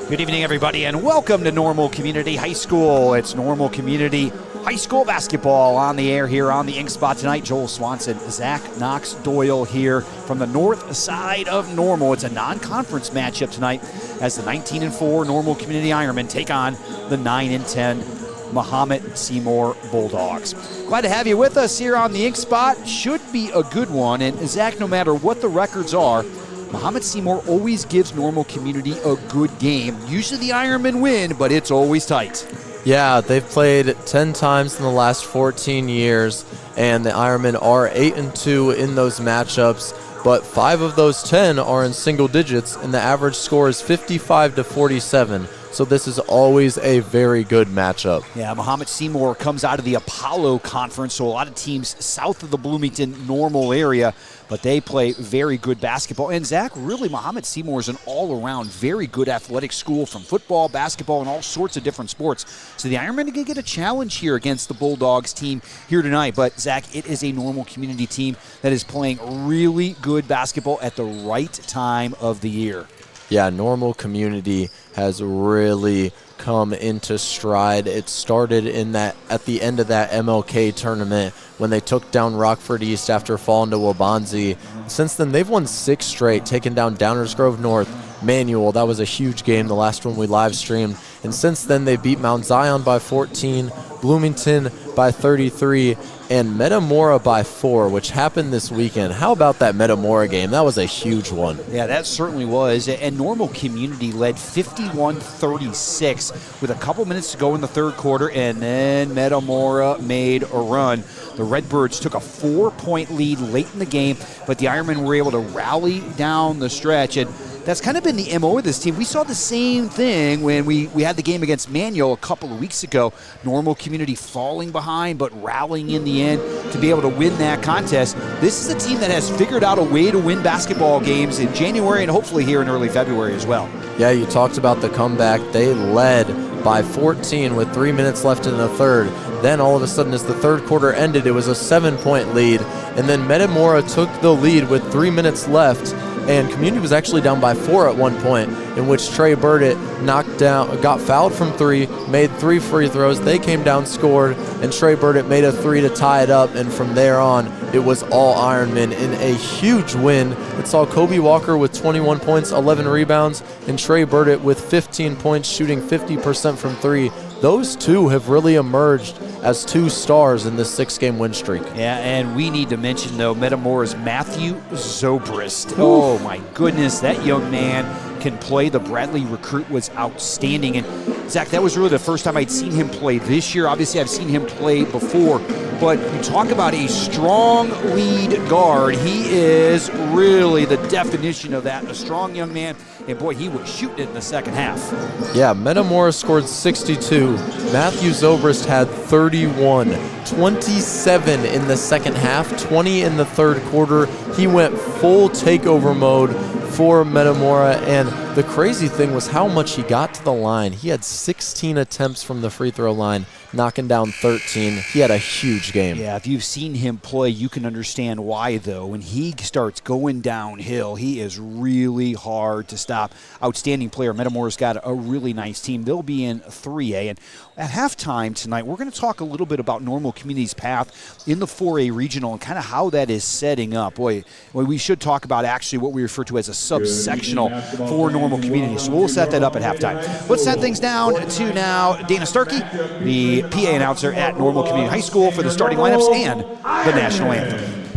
Good evening, everybody, and welcome to Normal Community High School. It's Normal Community High School basketball on the air here on the Ink Spot tonight. Joel Swanson, Zach Knox Doyle here from the north side of Normal. It's a non-conference matchup tonight as the 19-4 Normal Community Ironmen take on the 9-10 Mahomet-Seymour Bulldogs. Glad to have you with us here on the Ink Spot. Should be a good one, and Zach, no matter what the records are, Mahomet-Seymour always gives Normal Community a good game. Usually the Ironmen win, but it's always tight. Yeah, they've played 10 times in the last 14 years, and the Ironmen are 8-2 in those matchups, but 5 of those 10 are in single digits, and the average score is 55-47. So this is always a very good matchup. Yeah, Mahomet-Seymour comes out of the Apollo Conference, so a lot of teams south of the Bloomington Normal area, but they play very good basketball. And Zach, really, Mahomet-Seymour is an all-around very good athletic school from football, basketball, and all sorts of different sports. So the Ironmen are going to get a challenge here against the Bulldogs team here tonight. But, Zach, it is a Normal Community team that is playing really good basketball at the right time of the year. Yeah, Normal Community has really come into stride. It started at the end of that MLK tournament when they took down Rockford East after falling to Wabanzi. Since then, they've won 6 straight, taking down Downers Grove North, Manual. That was a huge game, the last one we live streamed. And since then, they beat Mount Zion by 14, Bloomington by 33, and Metamora by 4, which happened this weekend. How about that Metamora game? That was a huge one. Yeah, that certainly was. And Normal Community led 51-36 with a couple minutes to go in the third quarter, and then Metamora made a run. The Redbirds took a 4-point lead late in the game, but the Ironmen were able to rally down the stretch, and that's kind of been the MO of this team. We saw the same thing when we had the game against Manual a couple of weeks ago. Normal Community falling behind, but rallying in the end to be able to win that contest. This is a team that has figured out a way to win basketball games in January and hopefully here in early February as well. Yeah, you talked about the comeback. They led by 14 with 3 minutes left in the third. Then all of a sudden, as the third quarter ended, it was a 7-point lead. And then Metamora took the lead with 3 minutes left. And Community was actually down by 4 at one point, in which Trey Burdett got fouled from 3, made 3 free throws. They came down, scored, and Trey Burdett made a 3 to tie it up. And from there on, it was all Ironmen in a huge win. It saw Kobe Walker with 21 points, 11 rebounds, and Trey Burdett with 15 points, shooting 50% from 3. Those two have really emerged as 2 stars in this 6-game win streak. Yeah, and we need to mention, though, Metamora's Matthew Zobrist. Oh, my goodness, that young man can play. The Bradley recruit was outstanding. And, Zach, that was really the first time I'd seen him play this year. Obviously, I've seen him play before. But you talk about a strong lead guard. He is really the definition of that, a strong young man. And, boy, he was shooting it in the second half. Yeah, Metamora scored 62. Matthew Zobrist had 31. 27 in the second half, 20 in the third quarter. He went full takeover mode for Metamora, and the crazy thing was how much he got to the line. He had 16 attempts from the free throw line, knocking down 13. He had a huge game. Yeah, if you've seen him play, you can understand why, though. When he starts going downhill, he is really hard to stop. Outstanding player. Metamora's got a really nice team. They'll be in 3A. And at halftime tonight, we're going to talk a little bit about Normal Community's path in the 4A regional and kind of how that is setting up. Boy, we should talk about actually what we refer to as a subsectional for Normal Community. So we'll set that up at halftime. Let's set things down to now Dana Starkey, the PA announcer at Normal Community High School, for the starting lineups and the national anthem.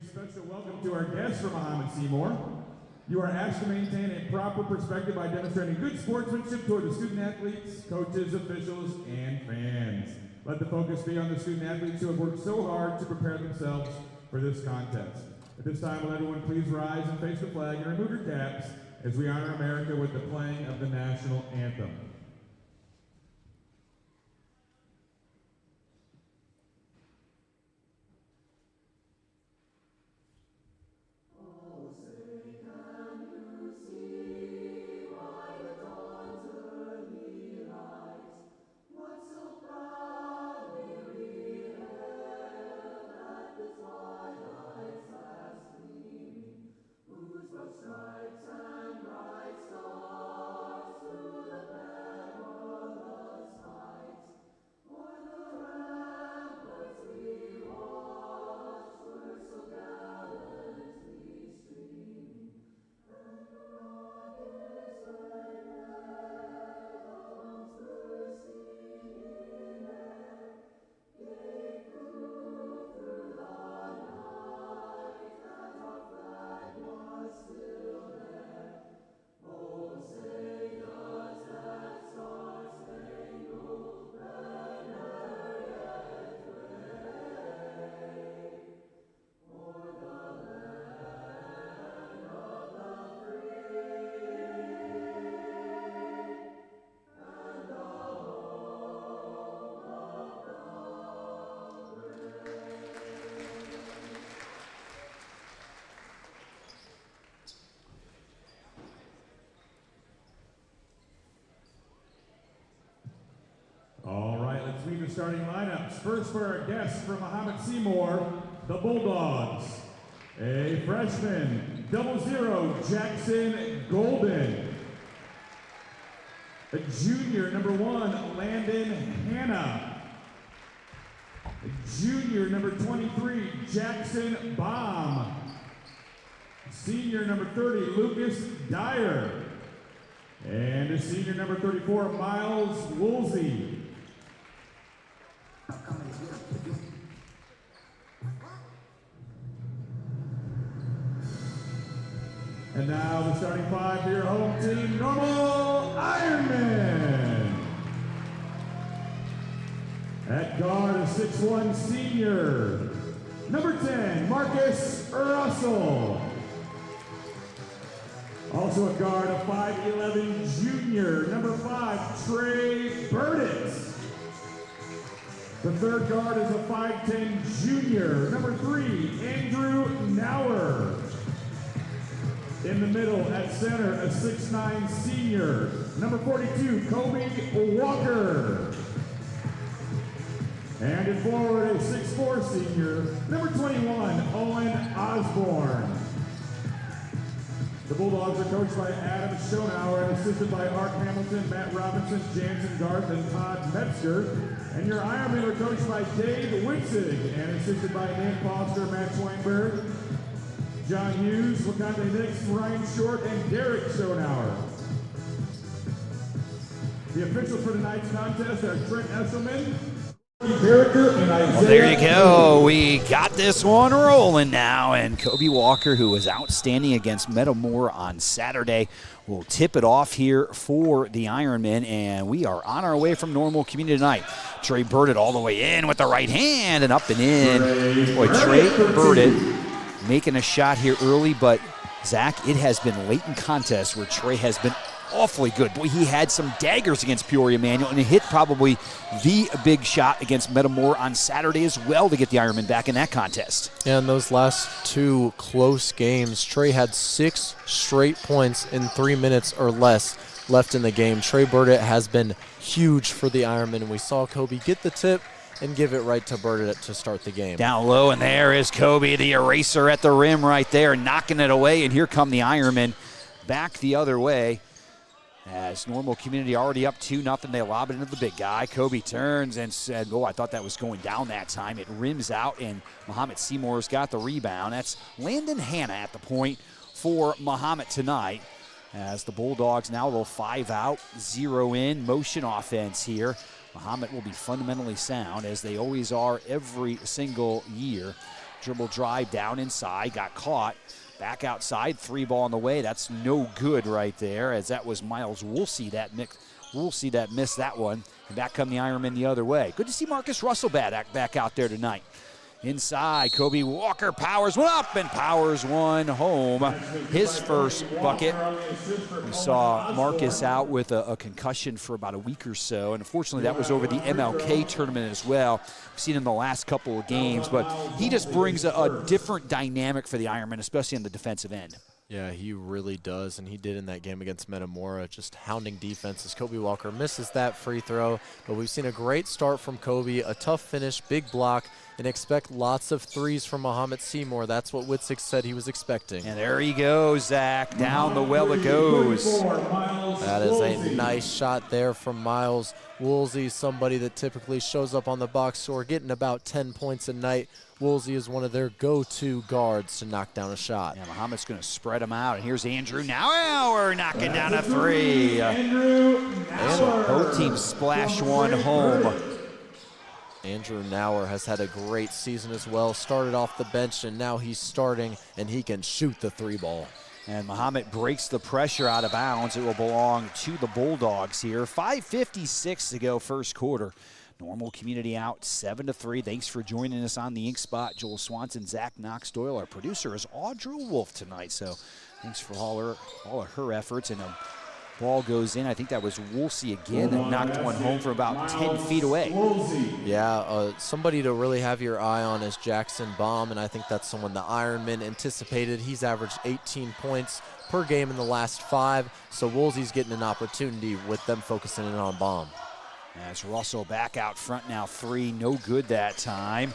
Special welcome to our guests from Mahomet-Seymour. You are asked to maintain a proper perspective by demonstrating good sportsmanship toward the student athletes, coaches, officials, and fans. Let the focus be on the student athletes who have worked so hard to prepare themselves for this contest. At this time, will everyone please rise and face the flag and remove your caps as we honor America with the playing of the national anthem. Stripes and bright stars. the starting lineups. First for our guests from Mahomet-Seymour, the Bulldogs. A freshman, 00, Jackson Golden. A junior, number 1, Landon Hanna. A junior, number 23, Jackson Baum. Senior, number 30, Lucas Dyer. And a senior, number 34, Miles Woolsey. And now the starting 5 for your home team, Normal Ironmen. At guard, a 6'1" senior, number 10, Marcus Russell. Also at guard, a 5'11" junior, number 5, Trey Burdett. The third guard is a 5'10" junior, number 3, Andrew Nauer. In the middle, at center, a 6'9" senior, number 42, Kobe Walker. And in forward, a 6'4" senior, number 21, Owen Osborne. The Bulldogs are coached by Adam Schonauer and assisted by Art Hamilton, Matt Robinson, Jansen Garth, and Todd Metzger. And your Ironmen are coached by Dave Witzig and assisted by Dan Foster, Matt Schweinberg, John Hughes, Wakande Nix, Ryan Short, and Derek Schonauer. The officials for tonight's contest are Trent Esselman, well, there you go. We got this one rolling now, and Kobe Walker, who was outstanding against Mahomet-Seymour on Saturday, will tip it off here for the Ironmen, and we are on our way from Normal Community tonight. Trey Burdett all the way in with the right hand and up and in. Boy, Trey Burdett making a shot here early, but Zach, it has been late in contests where Trey has been awfully good. Boy, he had some daggers against Peoria Manual, and he hit probably the big shot against Mahomet-Seymour on Saturday as well to get the Ironmen back in that contest. Yeah, in those last 2 close games, Trey had 6 straight points in 3 minutes or less left in the game. Trey Burdett has been huge for the Ironmen, and we saw Kobe get the tip and give it right to Burdett to start the game. Down low, and there is Kobe, the eraser at the rim right there, knocking it away, and here come the Ironmen back the other way. As Normal Community already up 2-0, they lob it into the big guy. Kobe turns and said, oh, I thought that was going down that time. It rims out, and Mahomet-Seymour's got the rebound. That's Landon Hanna at the point for Mahomet tonight. As the Bulldogs now will 5 out, 0 in, motion offense here. Mahomet will be fundamentally sound, as they always are every single year. Dribble drive down inside, got caught. Back outside, 3 ball on the way. That's no good right there, as that was Miles Woolsey that missed that one. And back come the Ironmen the other way. Good to see Marcus Russell back out there tonight. Inside, Kobe Walker powers one up and powers one home. His first bucket. We saw Marcus out with a concussion for about a week or so, and unfortunately that was over the MLK tournament as well. We've seen him the last couple of games, but he just brings a different dynamic for the Ironmen, especially on the defensive end. Yeah, he really does, and he did in that game against Mahomet-Seymour, just hounding defense as Kobe Walker misses that free throw. But we've seen a great start from Kobe, a tough finish, big block, and expect lots of threes from Mahomet-Seymour. That's what Witzig said he was expecting. And there he goes, Zach. Down the well it goes. That is a nice shot there from Miles Woolsey, somebody that typically shows up on the box score, getting about 10 points a night. Woolsey is one of their go-to guards to knock down a shot. Yeah, Mahomet's going to spread them out, and here's Andrew Nauer knocking down a 3. Andrew Nauer. Both teams splash one home. Andrew Nauer has had a great season as well. Started off the bench, and now he's starting, and he can shoot the 3 ball. And Mahomet breaks the pressure out of bounds. It will belong to the Bulldogs here. 5:56 to go first quarter. Normal Community out 7-3. Thanks for joining us on the Ink Spot. Joel Swanson, Zach Knox Doyle. Our producer is Audra Wolf tonight. So thanks for all of her efforts. And a ball goes in. I think that was Woolsey again that knocked one home from about 10 feet away. Yeah, somebody to really have your eye on is Jackson Baum, and I think that's someone the Ironmen anticipated. He's averaged 18 points per game in the last 5, so Woolsey's getting an opportunity with them focusing in on Baum. As Russell back out front now, 3, no good that time.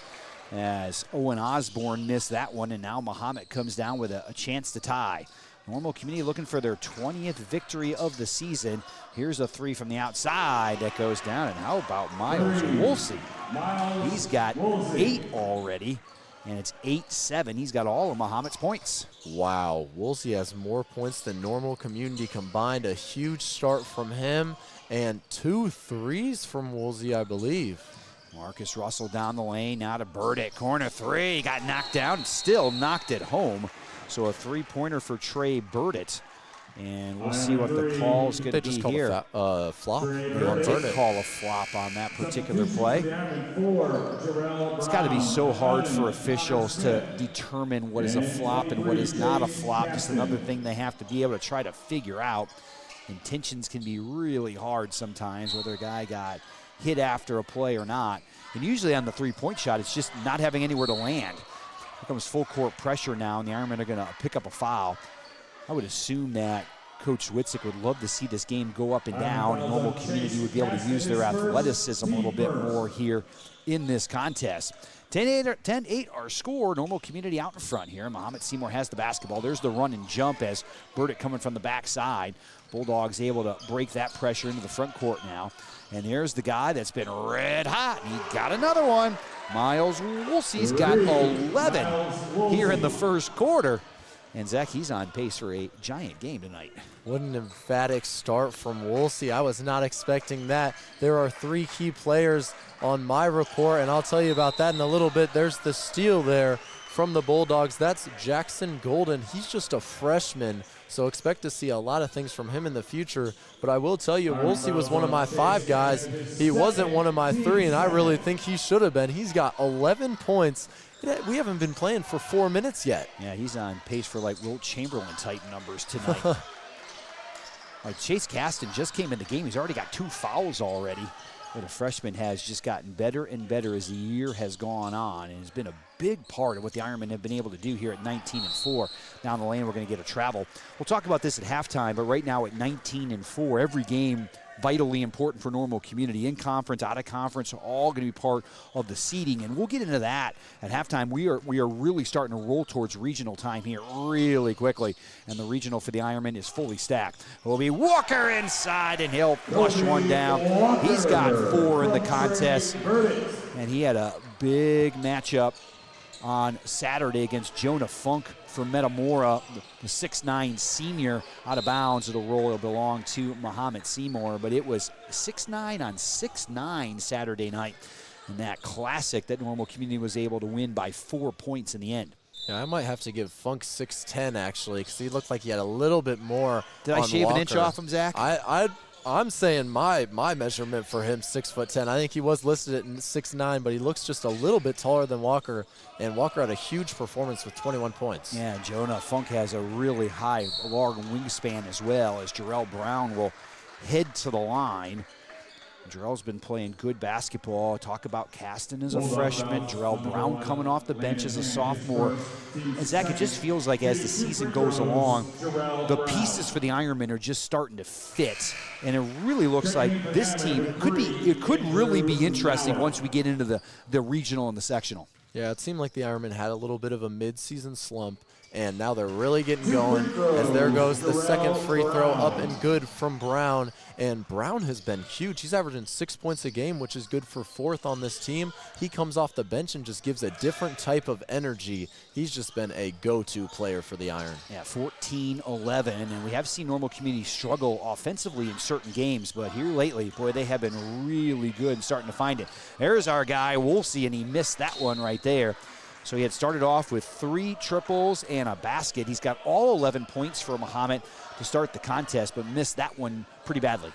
As Owen Osborne missed that one, and now Mahomet comes down with a chance to tie. Normal Community looking for their 20th victory of the season. Here's a 3 from the outside that goes down, and how about Miles Woolsey? He's got 8 already, and it's 8-7. He's got all of Mahomet's points. Wow, Woolsey has more points than Normal Community combined. A huge start from him, and 2 threes from Woolsey, I believe. Marcus Russell down the lane, now to Burdick. Corner 3, got knocked down, still knocked it home. So a 3-pointer for Trey Burdick. And we'll see what the call is going to be here. They just called a flop. They did call a flop on that particular play. It's got to be so hard for officials to determine what is a flop and what is not a flop. Just another thing they have to be able to try to figure out. Intentions can be really hard sometimes, whether a guy got hit after a play or not. And usually on the 3-point shot, it's just not having anywhere to land. Here comes full court pressure now, and the Ironmen are going to pick up a foul. I would assume that Coach Witzik would love to see this game go up and down, and Normal Community would be able to use their athleticism a little bit more here in this contest. 10-8 our score. Normal Community out in front here. Mahomet-Seymour has the basketball. There's the run and jump as Burdick coming from the backside. Bulldogs able to break that pressure into the front court now. And there's the guy that's been red hot. He got another one. Miles Woolsey's got 11 here in the first quarter. And Zach, he's on pace for a giant game tonight. What an emphatic start from Woolsey. I was not expecting that. There are 3 key players on my report, and I'll tell you about that in a little bit. There's the steal there from the Bulldogs. That's Jackson Golden. He's just a freshman, so expect to see a lot of things from him in the future. But I will tell you, Woolsey was one of my 5 guys. He wasn't one of my 3, and I really think he should have been. He's got 11 points. We haven't been playing for 4 minutes yet. Yeah, he's on pace for like Wilt Chamberlain-type numbers tonight. Chase Caston just came in the game. He's already got 2 fouls already. But the freshman has just gotten better and better as the year has gone on, and has been a big part of what the Ironmen have been able to do here at 19-4. Down the lane, we're going to get a travel. We'll talk about this at halftime, but right now at 19-4, every game vitally important for Normal Community. In conference, out of conference, all going to be part of the seeding, and we'll get into that at halftime. We are really starting to roll towards regional time here really quickly, and the regional for the Ironmen is fully stacked. It will be Walker inside, and he'll flush one down. He's got 4 in the contest, and he had a big matchup on Saturday against Jonah Funk from Metamora, the 6'9 senior, out of bounds. It'll belong to Mahomet-Seymour, but it was 6'9 on 6'9 Saturday night, and that classic that Normal Community was able to win by 4 points in the end. Yeah, I might have to give Funk 6'10 actually, because he looked like he had a little bit more. Did I shave an inch off him, Zach? I'm saying my measurement for him 6'10". I think he was listed at 6'9", but he looks just a little bit taller than Walker. And Walker had a huge performance with 21 points. Yeah, Jonah Funk has a really high, long wingspan as well, as Jarrell Brown will head to the line. Jarrell's been playing good basketball. Talk about Caston as a freshman. Jarrell Brown coming off the bench as a sophomore. And Zach, it just feels like as the season goes along, the pieces for the Ironmen are just starting to fit. And it really looks like this team could really be interesting once we get into the regional and the sectional. Yeah, it seemed like the Ironmen had a little bit of a mid-season slump, and now they're really getting going, as there goes the second free throw up and good from Brown. And Brown has been huge. He's averaging 6 points a game, which is good for 4th on this team. He comes off the bench and just gives a different type of energy. He's just been a go-to player for the Iron. Yeah, 14-11, and we have seen Normal Community struggle offensively in certain games, but here lately, boy, they have been really good and starting to find it. There's our guy, Woolsey, and he missed that one right there. So he had started off with 3 triples and a basket. He's got all 11 points for Mahomet to start the contest, but missed that one pretty badly.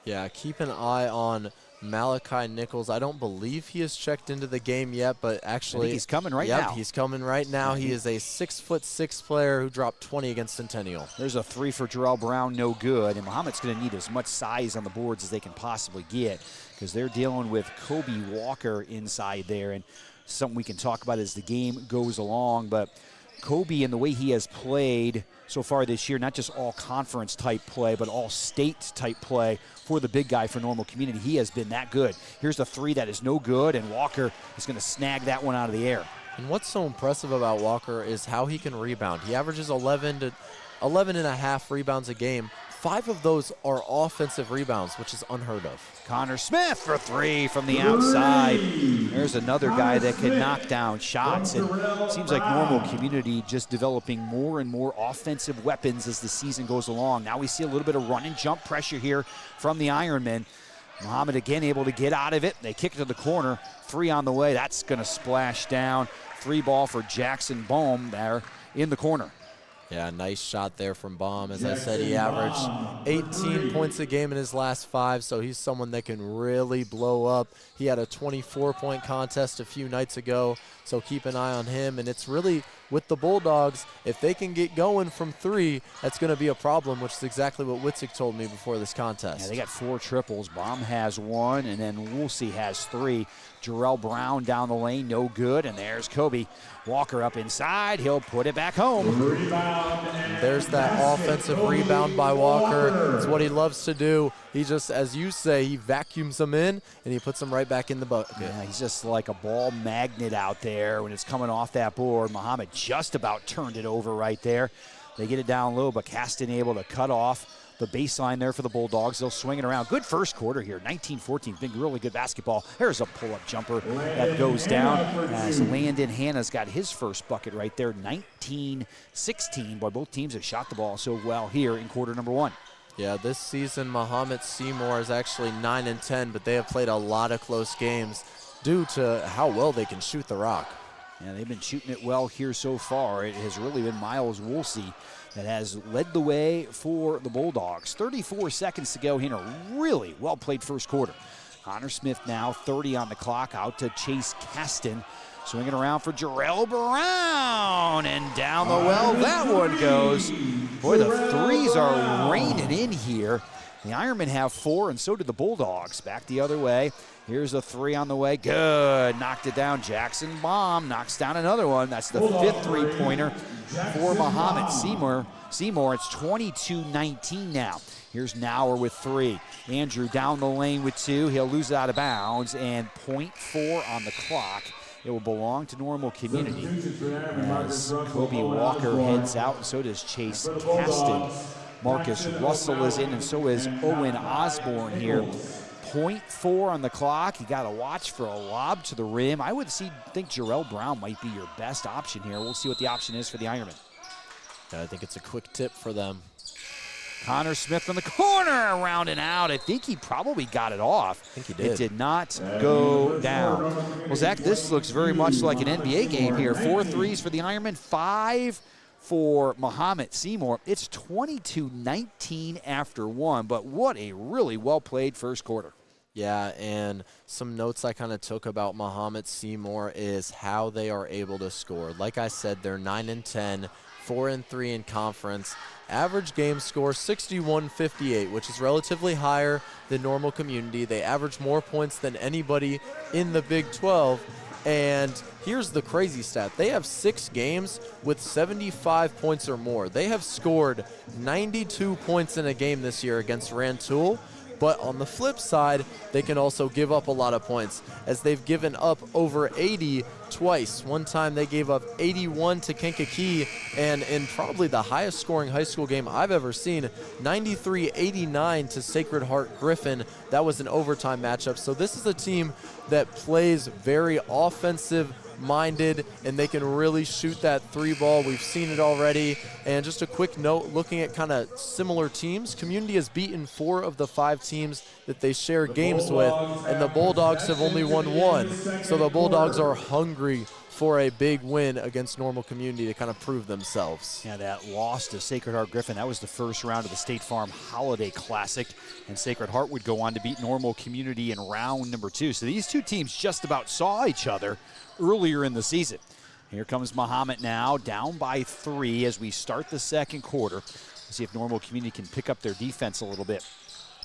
Yeah, keep an eye on Malachi Nichols. I don't believe he has checked into the game yet, but actually, I think he's coming right now. Yep, he's coming right now. He is a 6'6" player who dropped 20 against Centennial. There's a 3 for Jarrell Brown, no good. And Mahomet's going to need as much size on the boards as they can possibly get, because they're dealing with Kobe Walker inside there. And something we can talk about as the game goes along, but Kobe and the way he has played so far this year, not just all conference type play, but all state type play for the big guy for Normal Community. He has been that good. Here's the three that is no good, and Walker is going to snag that one out of the air. And what's so impressive about Walker is how he can rebound. He averages 11 and a half rebounds a game. 5 of those are offensive rebounds, which is unheard of. Connor Smith for three from the outside. There's another guy that can knock down shots. And it seems like Normal Community just developing more and more offensive weapons as the season goes along. Now we see a little bit of run and jump pressure here from the Ironmen. Mahomet again able to get out of it. They kick it to the corner. 3 on the way. That's going to splash down. 3 ball for Jackson Bohm there in the corner. Yeah, nice shot there from Baum. As I said, he averaged 18 points a game in his last 5, so he's someone that can really blow up. He had a 24-point contest a few nights ago, so keep an eye on him. And it's really, with the Bulldogs, if they can get going from 3, that's going to be a problem, which is exactly what Witzig told me before this contest. Yeah, they got 4 triples. Baum has 1, and then Woolsey has 3. Jarrell Brown down the lane, no good. And there's Kobe. Walker up inside. He'll put it back home. There's that offensive rebound by Walker. It's what he loves to do. He just, as you say, he vacuums them in, and he puts them right back in the bucket. Yeah, he's just like a ball magnet out there when it's coming off that board. Mahomet just about turned it over right there. They get it down low, but Caston able to cut off the baseline there for the Bulldogs. They'll swing it around. Good first quarter here. 19-14. Been really good basketball. There's a pull-up jumper that goes down as Landon Hanna's got his first bucket right there. 19-16. Boy, both teams have shot the ball so well here in quarter number 1. Yeah, this season Mahomet-Seymour is actually 9-10, but they have played a lot of close games due to how well they can shoot the rock. Yeah, they've been shooting it well here so far. It has really been Miles Woolsey that has led the way for the Bulldogs. 34 seconds to go here in a really well-played first quarter. Connor Smith now, 30 on the clock, out to Chase Caston. Swinging around for Jarrell Brown, and down the well that one goes. Boy, the threes are raining in here. The Ironmen have 4, and so did the Bulldogs. Back the other way. Here's a 3 on the way. Good. Knocked it down. Jackson Baum knocks down another one. That's the 5th three-pointer for Mahomet-Seymour. It's 22-19 now. Here's Nauer with 3. Andrew down the lane with 2. He'll lose it out of bounds, and .4 on the clock. It will belong to Normal Community as Kobe Walker heads out, and so does Chase Caston. Marcus Russell is in, and so is Owen Osborne here. .4 on the clock. You got to watch for a lob to the rim. I would think Jarrell Brown might be your best option here. We'll see what the option is for the Ironmen. Yeah, I think it's a quick tip for them. Connor Smith from the corner, around and out. I think he probably got it off. I think he did. It did not go down. Well, Zach, this looks very much like an NBA game here. 4 threes for the Ironmen, 5 for Mahomet-Seymour. It's 22-19 after 1, but what a really well-played first quarter. Yeah, and some notes I kind of took about Mahomet-Seymour is how they are able to score. Like I said, they're 9-10, 4-3 in conference. Average game score 61-58, which is relatively higher than Normal Community. They average more points than anybody in the Big 12. And here's the crazy stat. They have 6 games with 75 points or more. They have scored 92 points in a game this year against Rantoul. But on the flip side, they can also give up a lot of points, as they've given up over 80 twice. One time they gave up 81 to Kankakee, and in probably the highest scoring high school game I've ever seen, 93-89 to Sacred Heart Griffin. That was an overtime matchup. So this is a team that plays very offensive-minded, and they can really shoot that 3 ball. We've seen it already. And just a quick note, looking at kind of similar teams, Community has beaten 4 of the 5 teams that they share games with, and the Bulldogs have only won 1. So the Bulldogs are hungry for a big win against Normal Community to kind of prove themselves. Yeah, that loss to Sacred Heart Griffin, that was the first round of the State Farm Holiday Classic, and Sacred Heart would go on to beat Normal Community in round number 2. So these two teams just about saw each other earlier in the season. Here comes Mahomet now, down by 3 as we start the second quarter. Let's see if Normal Community can pick up their defense a little bit.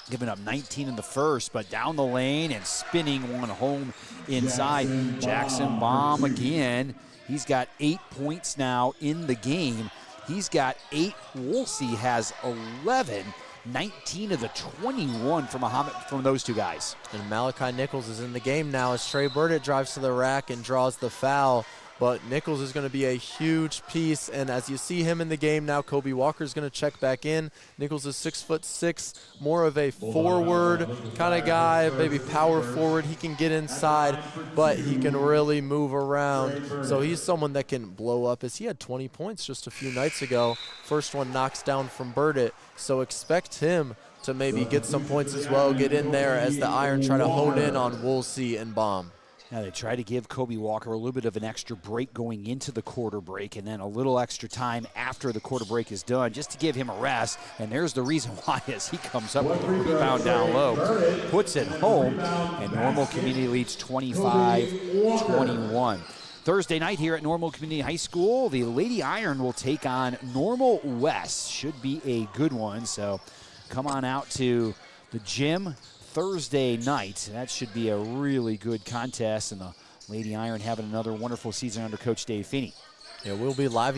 Giving up 19 in the first, but down the lane and spinning one home inside. Jackson Baum again. He's got 8 points now in the game. He's got 8. Woolsey has 11. 19 of the 21 from those two guys. And Malachi Nichols is in the game now as Trey Burdett drives to the rack and draws the foul. But Nichols is going to be a huge piece, and as you see him in the game now, Kobe Walker is going to check back in. Nichols is 6'6", more of a forward kind of guy, maybe power forward. He can get inside, but he can really move around. So he's someone that can blow up, as he had 20 points just a few nights ago. First one knocks down from Burdett, so expect him to maybe get some points as well, get in there as the Iron try to hone in on Woolsey and Baum. Now they try to give Kobe Walker a little bit of an extra break going into the quarter break and then a little extra time after the quarter break is done just to give him a rest. And there's the reason why, as he comes up with a rebound down low, puts it home, and Normal Community leads 25-21. Thursday night here at Normal Community High School, the Lady Iron will take on Normal West. Should be a good one, so come on out to the gym Thursday night. That should be a really good contest, and the Lady Iron having another wonderful season under Coach Dave Feeney. Yeah, we'll be live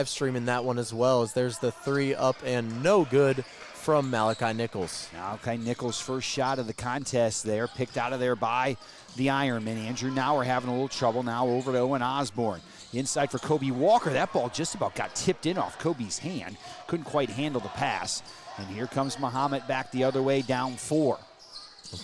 streaming that one as well, as there's the 3 up and no good from Malachi Nichols. Malachi Nichols' first shot of the contest there, picked out of there by the Ironmen. Andrew Nauer having a little trouble now over to Owen Osborne. Inside for Kobe Walker. That ball just about got tipped in off Kobe's hand. Couldn't quite handle the pass. And here comes Mahomet back the other way, down 4.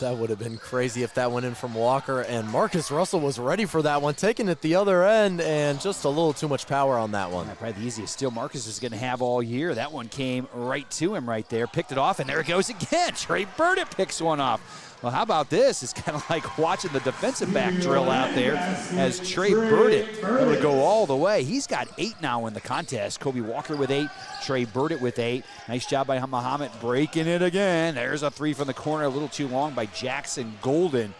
That would have been crazy if that went in from Walker, and Marcus Russell was ready for that one, taking it the other end, and just a little too much power on that one. Yeah, probably the easiest steal Marcus is going to have all year. That one came right to him right there, picked it off, and there it goes again. Trey Burdett picks one off. Well, how about this? It's kind of like watching the defensive back drill out there as Trey Burdett able to go all the way. He's got 8 now in the contest. Kobe Walker with 8, Trey Burdett with 8. Nice job by Mahomet breaking it again. There's a 3 from the corner, a little too long by Jackson Golden.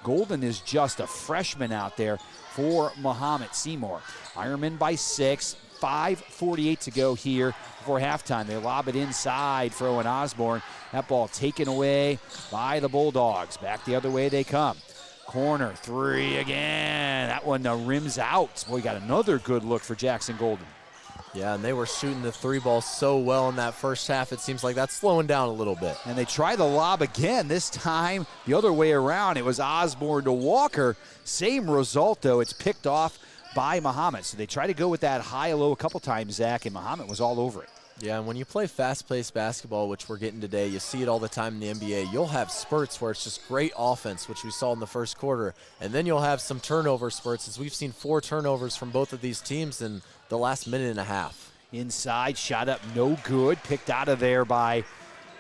Golden is just a freshman out there for Mahomet-Seymour. Ironmen by 6, 5:48 to go here before halftime. They lob it inside for Owen Osborne. That ball taken away by the Bulldogs. Back the other way they come. Corner 3 again. That one rims out. Boy, got another good look for Jackson Golden. Yeah, and they were shooting the 3 ball so well in that first half. It seems like that's slowing down a little bit. And they try the lob again. This time the other way around. It was Osborne to Walker. Same result, though. It's picked off by Mahomet. So they try to go with that high-low a couple times, Zach, and Mahomet was all over it. Yeah, and when you play fast-paced basketball, which we're getting today, you see it all the time in the NBA, you'll have spurts where it's just great offense, which we saw in the first quarter, and then you'll have some turnover spurts, as we've seen 4 turnovers from both of these teams in the last minute and a half. Inside, shot up, no good. Picked out of there by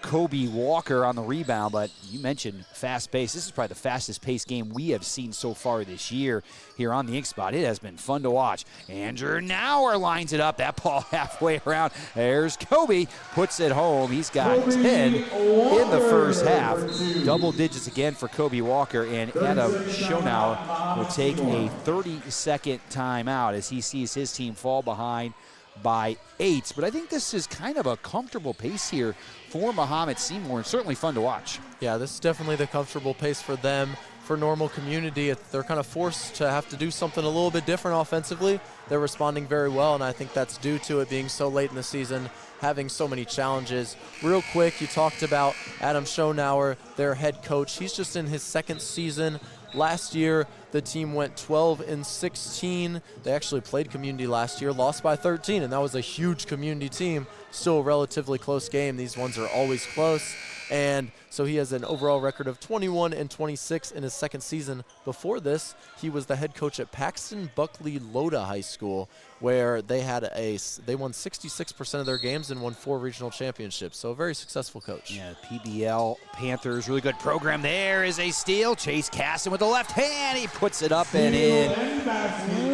Kobe Walker on the rebound, but you mentioned fast pace. This is probably the fastest paced game we have seen so far this year here on the Ink Spot. It has been fun to watch. Andrew Nauer lines it up. That ball halfway around. There's Kobe, puts it home. He's got 10 in the first half. Double digits again for Kobe Walker, and Adam Schonauer will take a 30-second timeout as he sees his team fall behind by 8. But I think this is kind of a comfortable pace here for Mahomet-Seymour, and certainly fun to watch. Yeah, this is definitely the comfortable pace for them. For Normal Community, they're kind of forced to have to do something a little bit different offensively. They're responding very well, and I think that's due to it being so late in the season, having so many challenges. Real quick, you talked about Adam Schonauer, their head coach. He's just in his 2nd season. Last year, the team went 12-16. They actually played Community last year, lost by 13, and that was a huge Community team. Still a relatively close game. These ones are always close. And so he has an overall record of 21-26 in his 2nd season. Before this, he was the head coach at Paxton Buckley Loda High School, where they won 66% of their games and won 4 regional championships. So a very successful coach. Yeah, PBL Panthers, really good program. There is a steal. Chase Casson with the left hand. He puts it up and in.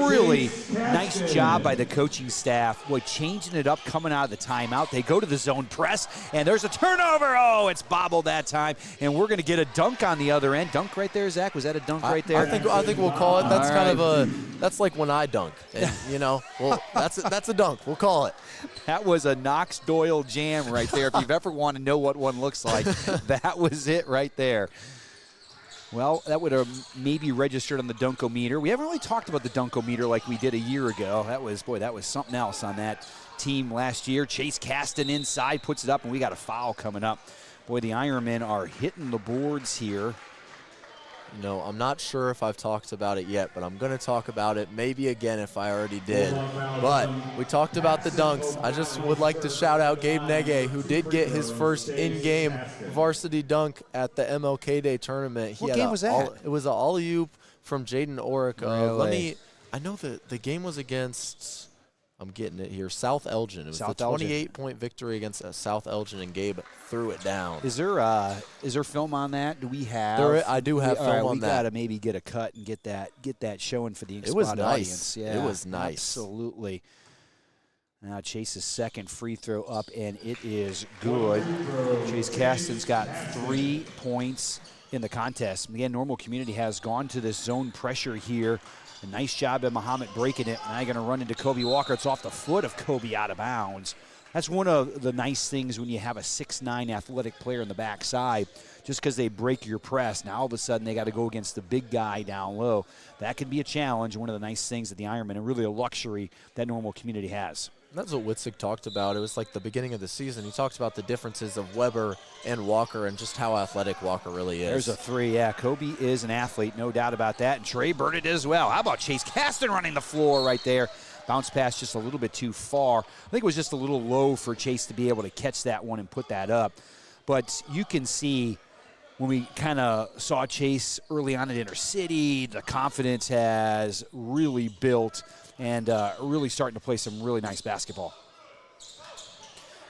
Really nice job by the coaching staff. Boy, changing it up, coming out of the timeout. They go to the zone press, and there's a turnover. Oh, it's bobbled that time, and we're going to get a dunk on the other end. Dunk right there, Zach? Was that a dunk right there? I think we'll call it. That's kind of that's like when I dunk. And, well, that's a dunk. We'll call it. That was a Knox Doyle jam right there. If you've ever want to know what one looks like, that was it right there. Well, that would have maybe registered on the Dunkometer. We haven't really talked about the Dunkometer like we did a year ago. That was something else on that team last year. Chase Caston inside, puts it up, and we got a foul coming up. Boy, the Ironmen are hitting the boards here. You know, I'm not sure if I've talked about it yet, but I'm going to talk about it maybe again if I already did. But we talked about the dunks. I just would like to shout out Gabe Nege, who did get his first in-game varsity dunk at the MLK Day tournament. What game was that? It was an alley-oop from Jaden Orick. Really? I know the game was against, I'm getting it here, South Elgin. It was South the Elgin. 28-point victory against South Elgin, and Gabe threw it down. Is there film on that? Do we have? I do have film on we that. got to maybe get a cut and get that showing for the It was Spot nice. audience. Yeah, It was nice. Absolutely. Now Chase's second free throw up, and it is good. Chase Caston's got 3 points in the contest. Again, Normal Community has gone to this zone pressure here. A nice job by Mahomet breaking it. Now you're going to run into Kobe Walker. It's off the foot of Kobe out of bounds. That's one of the nice things when you have a 6'9" athletic player in the backside. Just because they break your press, now all of a sudden they got to go against the big guy down low. That can be a challenge. One of the nice things that the Ironmen, and really a luxury that Normal Community has. That's what Witzig talked about. It was like the beginning of the season. He talked about the differences of Weber and Walker and just how athletic Walker really is. There's a three. Yeah, Kobe is an athlete, no doubt about that. And Trey Burnett as well. How about Chase Caston running the floor right there? Bounce pass just a little bit too far. I think it was just a little low for Chase to be able to catch that one and put that up. But you can see when we kind of saw Chase early on at Intercity, the confidence has really built and really starting to play some really nice basketball.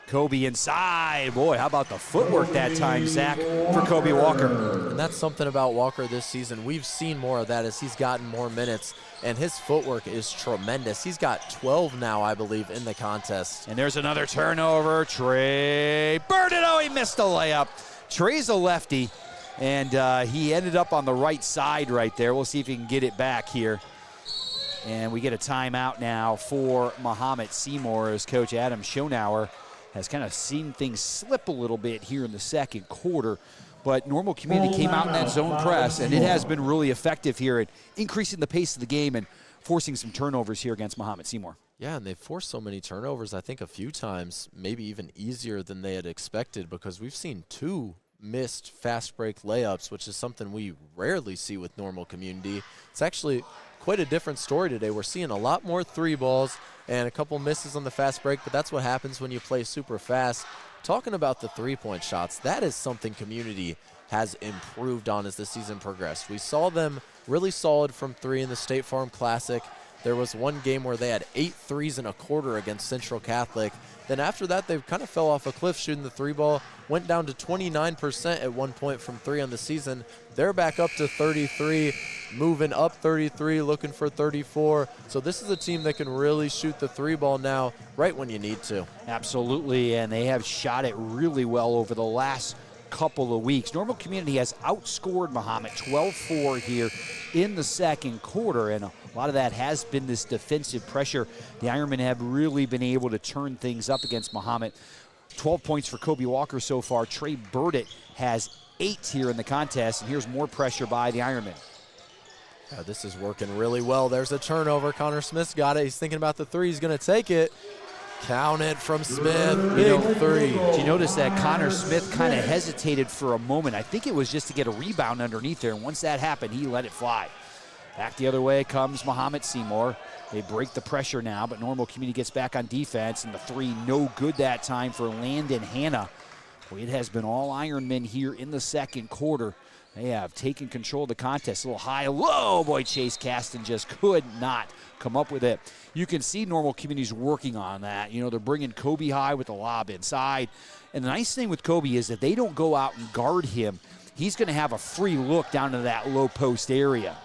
Kobe inside. Boy, how about the footwork that time, Zach, for Kobe Walker. And that's something about Walker this season. We've seen more of that as he's gotten more minutes, and his footwork is tremendous. He's got 12 now, I believe, in the contest. And there's another turnover. Trey Burnett. Oh, he missed a layup. Trey's a lefty, and he ended up on the right side right there. We'll see if he can get it back here. And we get a timeout now for Mahomet-Seymour as Coach Adam Schonauer has kind of seen things slip a little bit here in the second quarter. But Normal Community came out in that zone press, and it has been really effective here at increasing the pace of the game and forcing some turnovers here against Mahomet-Seymour. Yeah, and they've forced so many turnovers, I think a few times, maybe even easier than they had expected, because we've seen 2 missed fast break layups, which is something we rarely see with Normal Community. It's actually quite a different story today. We're seeing a lot more 3 balls and a couple misses on the fast break, but that's what happens when you play super fast. Talking about the 3-point shots, that is something Community has improved on as the season progressed. We saw them really solid from 3 in the State Farm Classic. There was one game where they had 8 threes in a quarter against Central Catholic. Then after that, they kind of fell off a cliff shooting the 3 ball, went down to 29% at one point from 3 on the season. They're back up to 33, moving up 33, looking for 34. So this is a team that can really shoot the 3 ball now right when you need to. Absolutely, and they have shot it really well over the last couple of weeks. Normal Community has outscored Mahomet 12-4 here in the second quarter, and a lot of that has been this defensive pressure. The Ironmen have really been able to turn things up against Mahomet. 12 points for Kobe Walker so far. Trey Burdett has 8 here in the contest, and here's more pressure by the Ironmen. This is working really well. There's a turnover. Connor Smith's got it. He's thinking about the 3. He's going to take it. Count it from Smith. Big 3. Did you notice that Connor Smith kind of hesitated for a moment? I think it was just to get a rebound underneath there, and once that happened, he let it fly. Back the other way comes Mahomet-Seymour. They break the pressure now, but Normal Community gets back on defense, and the 3 no good that time for Landon Hanna. Boy, it has been all Ironmen here in the second quarter. They have taken control of the contest. A little high, low. Boy, Chase Caston just could not come up with it. You can see Normal Community's working on that. You know, they're bringing Kobe high with the lob inside. And the nice thing with Kobe is that they don't go out and guard him. He's going to have a free look down to that low post area.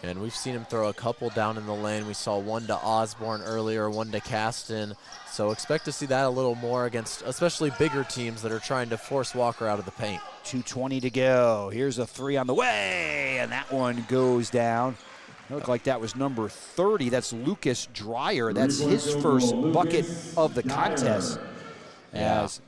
And we've seen him throw a couple down in the lane. We saw one to Osborne earlier, one to Caston. So expect to see that a little more against especially bigger teams that are trying to force Walker out of the paint. 2:20 to go. Here's a 3 on the way, and that one goes down. It looked like that was number 30. That's Lucas Dreyer. That's his first bucket of the contest. As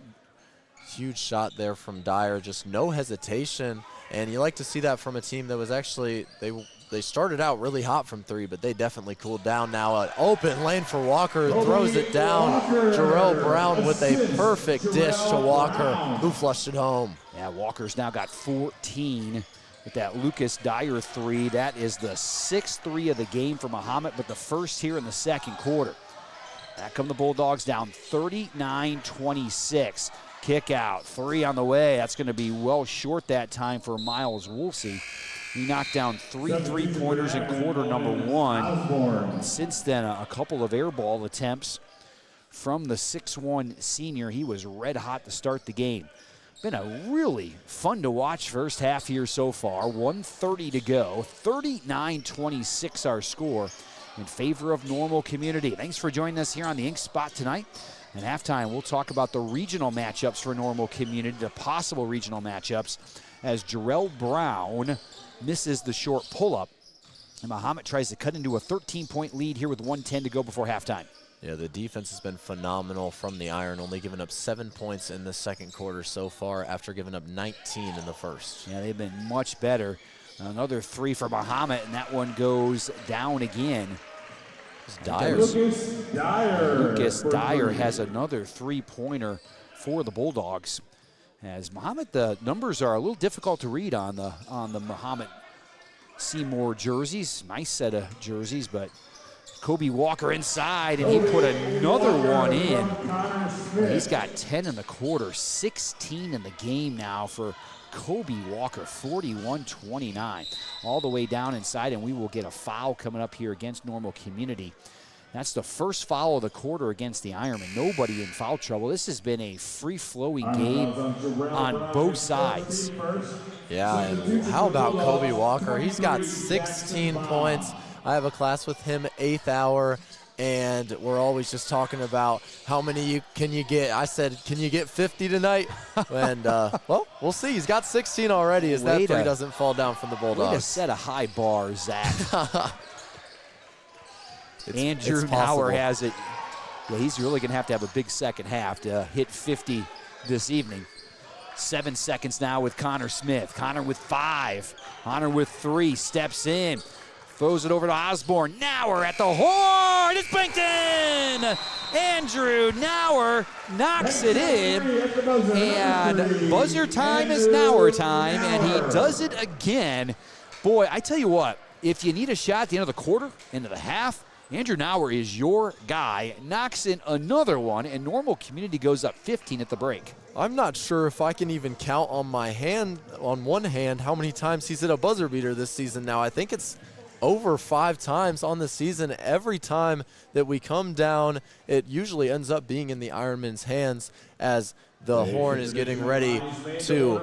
huge shot there from Dyer, just no hesitation. And you like to see that from a team that was actually, they started out really hot from three, but they definitely cooled down. Now an open lane for Walker, throws it down. Jarrell Brown with a perfect dish to Walker, who flushed it home. Yeah, Walker's now got 14 with that Lucas Dyer three. That is the 6th three of the game for Mahomet, but the first here in the second quarter. Back come the Bulldogs down 39-26. Kick out, three on the way. That's going to be well short that time for Miles Woolsey. He knocked down 3 3-pointers in quarter number 1. And since then, a couple of air ball attempts from the 6'1 senior. He was red hot to start the game. Been a really fun to watch first half here so far. 1:30 to go. 39-26 our score in favor of Normal Community. Thanks for joining us here on the Ink Spot tonight. At halftime, we'll talk about the regional matchups for Normal Community, the possible regional matchups, as Jarrell Brown misses the short pull-up. And Mahomet tries to cut into a 13-point lead here with 1:10 to go before halftime. Yeah, the defense has been phenomenal from the Iron, only giving up 7 points in the second quarter so far after giving up 19 in the first. Yeah, they've been much better. Another three for Mahomet, and that one goes down again. Lucas Dyer has another three-pointer for the Bulldogs. As Mahomet, the numbers are a little difficult to read on the Mahomet-Seymour jerseys. Nice set of jerseys, but Kobe Walker inside, and he put another one in. He's got 10 in the quarter, 16 in the game now for Kobe Walker, 41-29. All the way down inside, and we will get a foul coming up here against Normal Community. That's the first foul of the quarter against the Ironmen. Nobody in foul trouble. This has been a free-flowing game on both sides. Yeah, and how about Kobe Walker? He's got 16 points. I have a class with him 8th hour, and we're always just talking about how many can you get. I said, can you get 50 tonight? And, well, we'll see. He's got 16 already as that three doesn't fall down from the Bulldogs. Way to set a high bar, Zach. Andrew Nauer has it. Yeah, he's really going to have a big second half to hit 50 this evening. 7 seconds now with Connor Smith. Connor with 5. Connor with 3. Steps in. Throws it over to Osborne. Nauer at the horn. It's banked in. Andrew Nauer knocks it in. And buzzer time is Nauer time. And he does it again. Boy, I tell you what, if you need a shot at the end of the quarter, into the half, Andrew Nauer is your guy. Knocks in another one, and Normal Community goes up 15 at the break. I'm not sure if I can even count on my hand, on one hand, how many times he's hit a buzzer beater this season now. I think it's over 5 times on the season. Every time that we come down, it usually ends up being in the Ironman's hands as the horn is getting ready to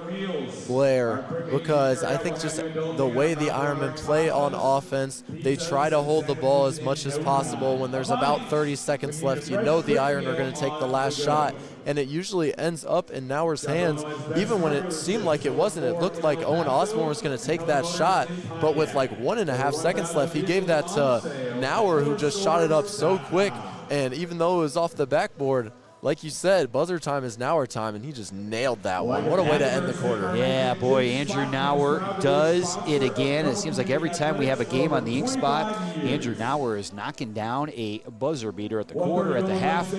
blare, because I think just the way the Ironmen play on offense, they try to hold the ball as much as possible. When there's about 30 seconds left, you know the Iron are going to take the last shot, and it usually ends up in Nauer's hands. Even when it seemed like it wasn't, it looked like Owen Osborne was going to take that shot, but with like 1.5 seconds left, he gave that to Nauer, who just shot it up so quick, and even though it was off the backboard, like you said, buzzer time is Nauer time, and he just nailed that one. What a way to end the quarter. Yeah, boy, Andrew Nauer does it again. It seems like every time we have a game on the Ink Spot, Andrew Nauer is knocking down a buzzer beater at the quarter, at the half,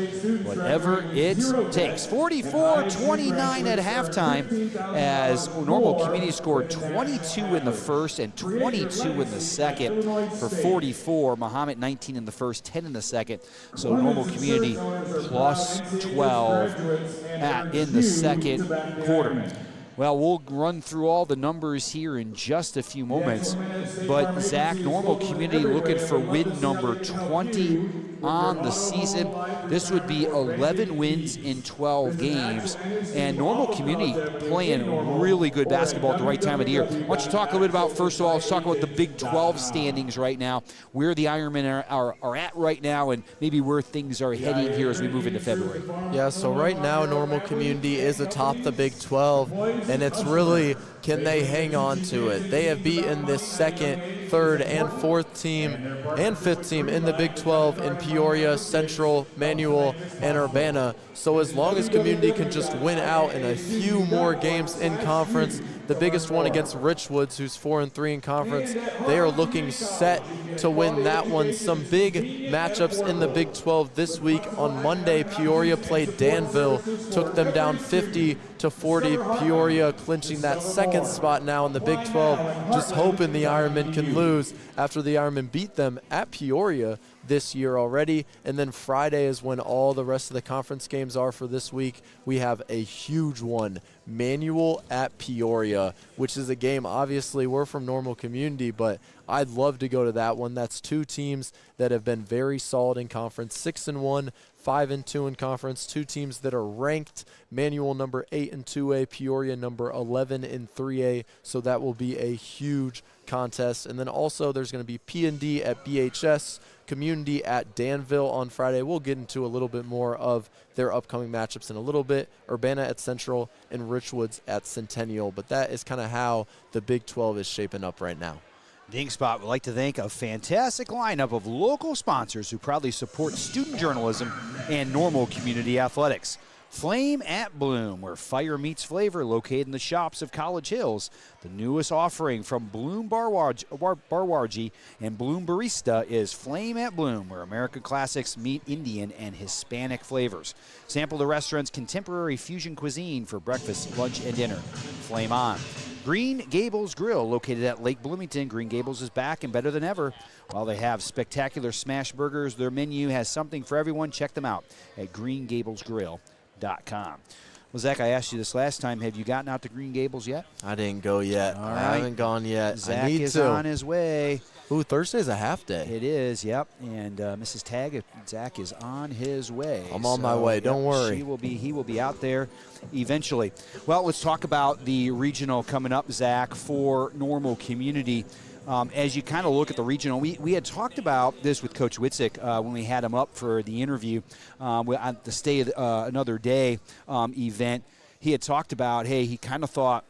whatever it takes. 44-29 at halftime, as Normal Community scored 22 in the first and 22 in the second for 44. Mahomet 19 in the first, 10 in the second. So Normal Community plus 12 in the second quarter. Well, we'll run through all the numbers here in just a few moments. But, Zach, Normal Community looking for win number 20 on the season. This would be 11 wins in 12 games. And Normal Community playing really good basketball at the right time of the year. Why don't you talk a little bit about, first of all, let's talk about the Big 12 standings right now, where the Ironmen are at right now, and maybe where things are heading here as we move into February. Yeah, so right now Normal Community is atop the Big 12. And it's really, can they hang on to it? They have beaten this second, third, and fourth team and fifth team in the Big 12 in Peoria, Central, Manual, and Urbana. So as long as Community can just win out in a few more games in conference, the biggest one against Richwoods, who's 4-3 in conference, they are looking set to win that one. Some big matchups in the Big 12 this week. On Monday, Peoria played Danville, took them down 50-40. Peoria clinching that second spot now in the Big 12, just hoping the Ironmen can lose after the Ironmen beat them at Peoria this year already. And then Friday is when all the rest of the conference games are for this week. We have a huge one, Manual at Peoria, which is a game, obviously we're from Normal Community, but I'd love to go to that one. That's two teams that have been very solid in conference, 6-1, 5-2 in conference, two teams that are ranked. Manual number 8 in 2A, Peoria number 11 in 3A, so that will be a huge contest. And then also there's going to be P&D at BHS, Community at Danville on Friday. We'll get into a little bit more of their upcoming matchups in a little bit. Urbana at Central and Richwoods at Centennial, but that is kind of how the Big 12 is shaping up right now. Dingspot would like to thank a fantastic lineup of local sponsors who proudly support student journalism and Normal Community athletics. Flame at Bloom, where fire meets flavor, located in the shops of College Hills. The newest offering from Bloom Barwarji and Bloom Barista is Flame at Bloom, where American classics meet Indian and Hispanic flavors. Sample the restaurant's contemporary fusion cuisine for breakfast, lunch, and dinner. Flame on. Green Gables Grill, located at Lake Bloomington. Green Gables is back and better than ever. While they have spectacular smash burgers, their menu has something for everyone. Check them out at greengablesgrill.com. Well, Zach, I asked you this last time. Have you gotten out to Green Gables yet? I didn't go yet. All right. I haven't gone yet. Zach I need is to. on his way. Ooh, Thursday's a half day. It is, yep. And Mrs. Tag, Zach is on his way. I'm on my way. Don't worry. He will be out there eventually. Well, let's talk about the regional coming up, Zach, for Normal Community. As you kind of look at the regional, we had talked about this with Coach Witzik when we had him up for the interview at the Stay Another Day event. He had talked about, hey, he kind of thought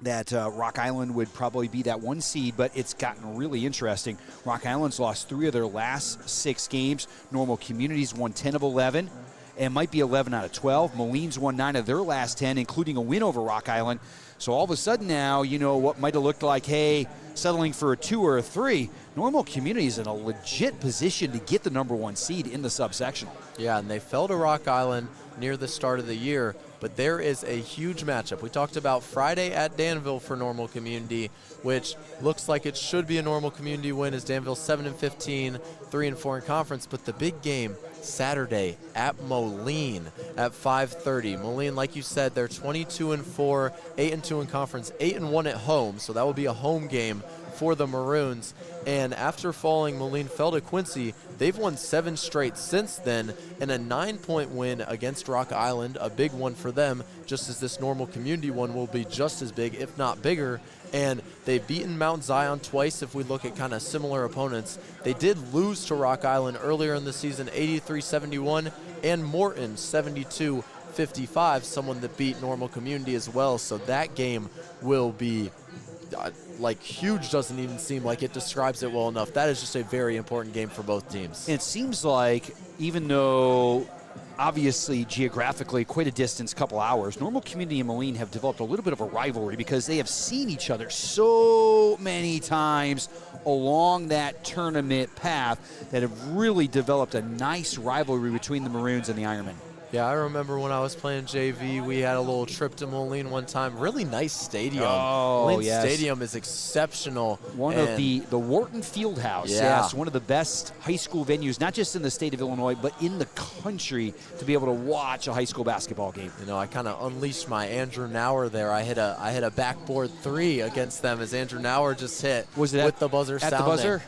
that Rock Island would probably be that 1 seed, but it's gotten really interesting. Rock Island's lost 3 of their last 6 games. Normal Community's won 10 of 11. And might be 11 out of 12. Moline's won 9 of their last 10, including a win over Rock Island. So all of a sudden now, you know, what might have looked like, hey, settling for a 2 or a 3, Normal Community is in a legit position to get the number 1 seed in the subsectional. Yeah, and they fell to Rock Island near the start of the year, but there is a huge matchup. We talked about Friday at Danville for Normal Community, which looks like it should be a Normal Community win as Danville 7-15, 3-4 in conference, but the big game Saturday at Moline at 5:30. Moline, like you said, they're 22-4, 8-2 in conference, 8-1 at home, so that will be a home game for the Maroons. And after falling, Moline fell to Quincy. They've won 7 straight since then, and a 9-point win against Rock Island, a big one for them, just as this Normal Community one will be just as big, if not bigger. And they've beaten Mount Zion twice if we look at kind of similar opponents. They did lose to Rock Island earlier in the season, 83-71, and Morton 72-55, someone that beat Normal Community as well. So that game will be like huge. Doesn't even seem like it describes it well enough. That is just a very important game for both teams. And it seems like even though obviously geographically quite a distance, couple hours, Normal Community and Moline have developed a little bit of a rivalry because they have seen each other so many times along that tournament path that have really developed a nice rivalry between the Maroons and the Ironmen. Yeah, I remember when I was playing JV, we had a little trip to Moline one time. Really nice stadium. Oh, Moline yes. Stadium is exceptional. One of the Wharton Fieldhouse. Yeah. Yes, one of the best high school venues, not just in the state of Illinois, but in the country to be able to watch a high school basketball game. You know, I kind of unleashed my Andrew Nauer there. I hit a backboard 3 against them as Andrew Nauer just hit. Was it with the buzzer at the buzzer?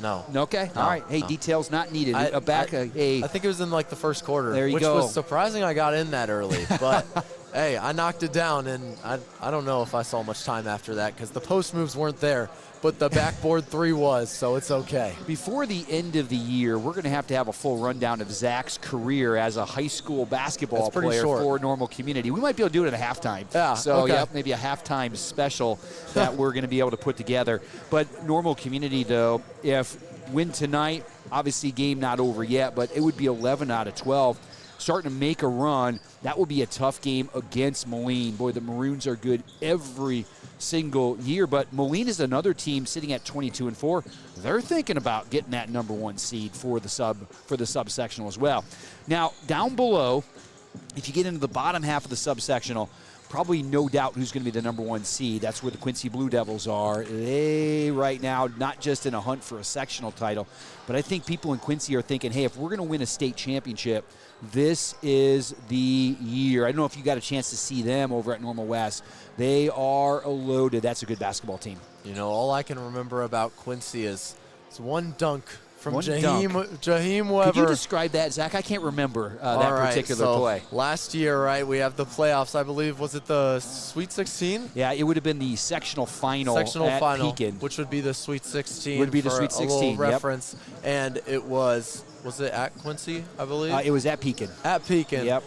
No. Okay. All right. Hey, no. Details not needed. I think it was in like the first quarter. There you which go. Was surprising I got in that early. But, hey, I knocked it down, and I don't know if I saw much time after that because the post moves weren't there. But the backboard 3 was, so it's okay. Before the end of the year, we're going to have a full rundown of Zach's career as a high school basketball player for Normal Community. We might be able to do it at halftime. Yeah, so, okay. yeah, maybe a halftime special that we're going to be able to put together. But Normal Community, though, if win tonight. Obviously, game not over yet, but it would be 11 out of 12. Starting to make a run. That will be a tough game against Moline. Boy, the Maroons are good every single year, but Moline is another team sitting at 22-4. They're thinking about getting that number 1 seed for the subsectional as well. Now, down below, if you get into the bottom half of the subsectional, probably no doubt who's going to be the number 1 seed. That's where the Quincy Blue Devils are. They, right now, not just in a hunt for a sectional title, but I think people in Quincy are thinking, hey, if we're going to win a state championship, this is the year. I don't know if you got a chance to see them over at Normal West. They are loaded. That's a good basketball team. You know, all I can remember about Quincy is one dunk from One Jaheim Weber. Could you describe that, Zach? I can't remember that particular play. Last year, right, we have the playoffs, I believe. Was it the Sweet 16? Yeah, it would have been the sectional final at Pekin. Which would be the Sweet 16. Would be the Sweet 16, a little yep. reference. And it was it at Quincy, I believe? It was at Pekin. At Pekin. Yep.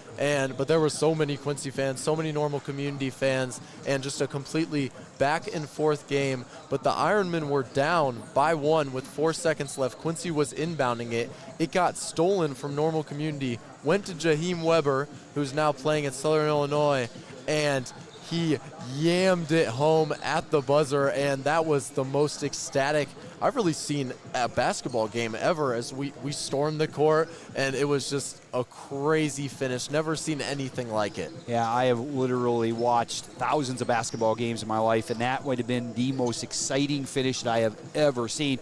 But there were so many Quincy fans, so many Normal Community fans, and just a completely back and forth game. But the Ironmen were down by 1 with 4 seconds left. Quincy was inbounding it. It got stolen from Normal Community, went to Jaheim Weber, who's now playing at Southern Illinois, and he yammed it home at the buzzer, and that was the most ecstatic I've really seen a basketball game ever, as we stormed the court, and it was just a crazy finish. Never seen anything like it. Yeah, I have literally watched thousands of basketball games in my life, and that would have been the most exciting finish that I have ever seen.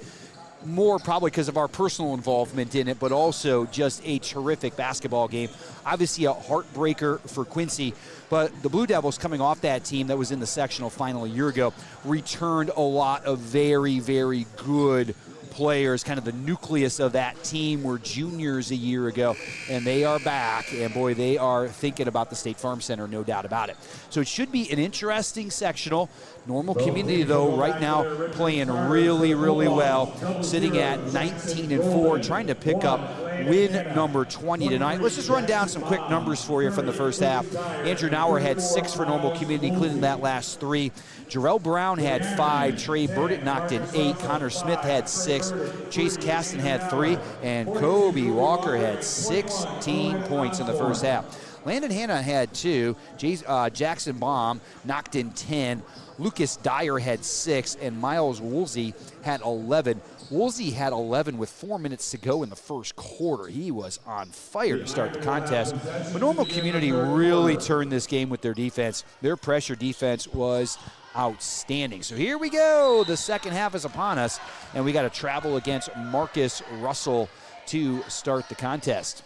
More probably because of our personal involvement in it, but also just a terrific basketball game. Obviously a heartbreaker for Quincy, but the Blue Devils, coming off that team that was in the sectional final a year ago, returned a lot of very, very good players. Kind of the nucleus of that team were juniors a year ago, and they are back, and boy, they are thinking about the State Farm Center, no doubt about it. So it should be an interesting sectional. Normal Community, though, right now playing really, really well, sitting at 19-4, trying to pick up win number 20 tonight. Let's just run down some quick numbers for you from the first half. Andrew Nauer had 6 for Normal Community, including that last 3. Jarrell Brown had 5. Trey Burdett knocked in 8. Connor Smith had 6. Chase Caston had 3. And Kobe Walker had 16 points in the first half. Landon Hanna had 2. Jackson Baum knocked in 10. Lucas Dyer had 6. And Miles Woolsey had 11. Woolsey had 11 with 4 minutes to go in the first quarter. He was on fire to start the contest. But Normal Community really turned this game with their defense. Their pressure defense was outstanding. So here we go. The second half is upon us, and we got to travel against Marcus Russell to start the contest.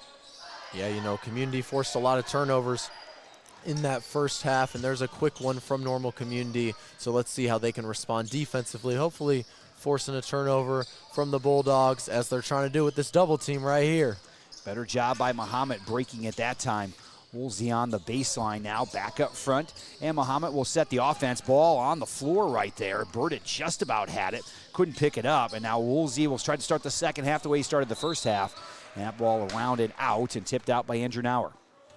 Yeah, you know, Community forced a lot of turnovers in that first half, and there's a quick one from Normal Community. So let's see how they can respond defensively. Hopefully forcing a turnover from the Bulldogs, as they're trying to do with this double team right here. Better job by Mahomet breaking at that time. Woolsey on the baseline now, back up front, and Mahomet will set the offense. Ball on the floor right there. Burdett just about had it, couldn't pick it up, and now Woolsey will try to start the second half the way he started the first half. And that ball around and out and tipped out by Andrew Nauer.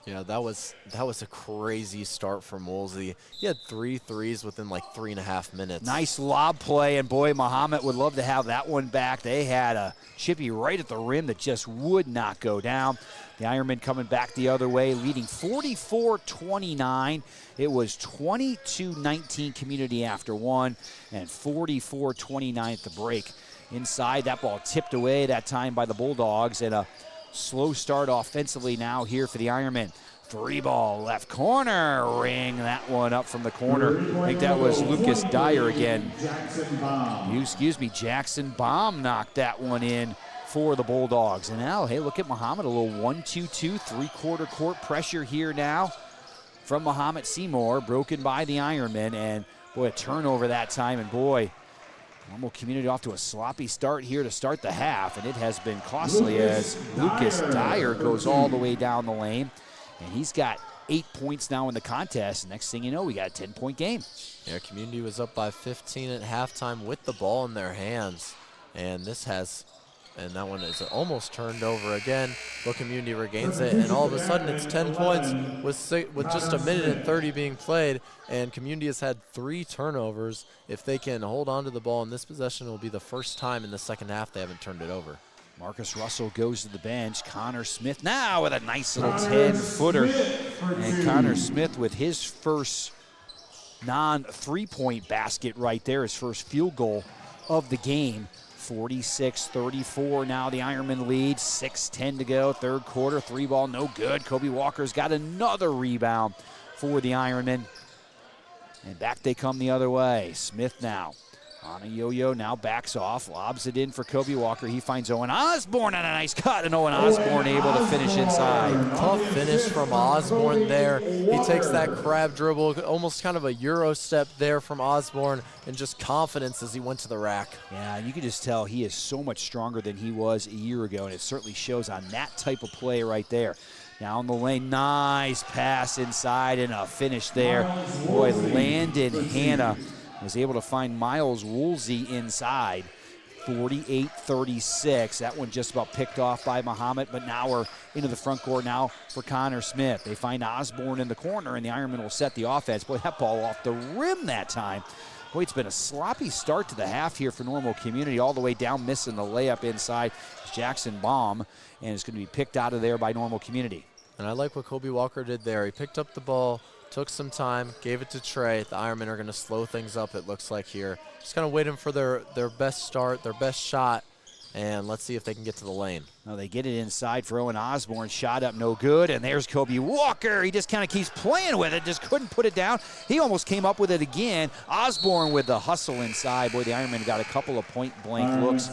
Yeah, that was a crazy start from Woolsey. He had 3 threes within like 3.5 minutes. Nice lob play, and boy, Mahomet would love to have that one back. They had a chippy right at the rim that just would not go down. The Ironmen coming back the other way, leading 44-29. It was 22-19 Community after 1, and 44-29 at the break. Inside, that ball tipped away that time by the Bulldogs, and a slow start offensively now here for the Ironmen. 3 ball left corner, ring that one up from the corner. I think that was Lucas Dyer again. Jackson Baum knocked that one in for the Bulldogs. And now, hey, look at Mahomet, a little 1-2-2, 3-quarter court pressure here now from Mahomet-Seymour, broken by the Ironmen. And boy, a turnover that time, and boy, Normal Community off to a sloppy start here to start the half, and it has been costly as Lucas Dyer goes all the way down the lane, and he's got 8 points now in the contest. Next thing you know, we got a 10-point game. Yeah, Community was up by 15 at halftime with the ball in their hands, and this has and that one is almost turned over again, but Community regains it, and all of a sudden it's 10 points with just a minute and 30 being played, and Community has had 3 turnovers. If they can hold on to the ball in this possession, it will be the first time in the second half they haven't turned it over. Marcus Russell goes to the bench. Connor Smith now with a nice little 10-footer. And Connor Smith with his first non-3-point basket right there, his first field goal of the game. 46-34 now the Ironmen lead. 6:10 to go, third quarter. 3-ball, no good. Kobe Walker's got another rebound for the Ironmen. And back they come the other way. Smith now on a yo-yo, now backs off, lobs it in for Kobe Walker. He finds Owen Osborne on a nice cut, and Owen Osborne able to finish inside. Tough finish from Osborne there. He takes that crab dribble, almost kind of a Euro step there from Osborne, and just confidence as he went to the rack. Yeah, you can just tell he is so much stronger than he was a year ago, and it certainly shows on that type of play right there. Down the lane, nice pass inside and a finish there. Boy, Landon Hanna was able to find Miles Woolsey inside. 48-36. That one just about picked off by Mahomet, but now we're into the front court now for Connor Smith. They find Osborne in the corner, and the Ironmen will set the offense. Boy, that ball off the rim that time. Boy, it's been a sloppy start to the half here for Normal Community, all the way down, missing the layup inside. Jackson Baum, and it's going to be picked out of there by Normal Community. And I like what Kobe Walker did there. He picked up the ball, took some time, gave it to Trey. The Ironmen are going to slow things up, it looks like here. Just kind of waiting for their best start, their best shot, and let's see if they can get to the lane. Now they get it inside for Owen Osborne. Shot up, no good, and there's Kobe Walker. He just kind of keeps playing with it, just couldn't put it down. He almost came up with it again. Osborne with the hustle inside. Boy, the Ironmen got a couple of point-blank looks.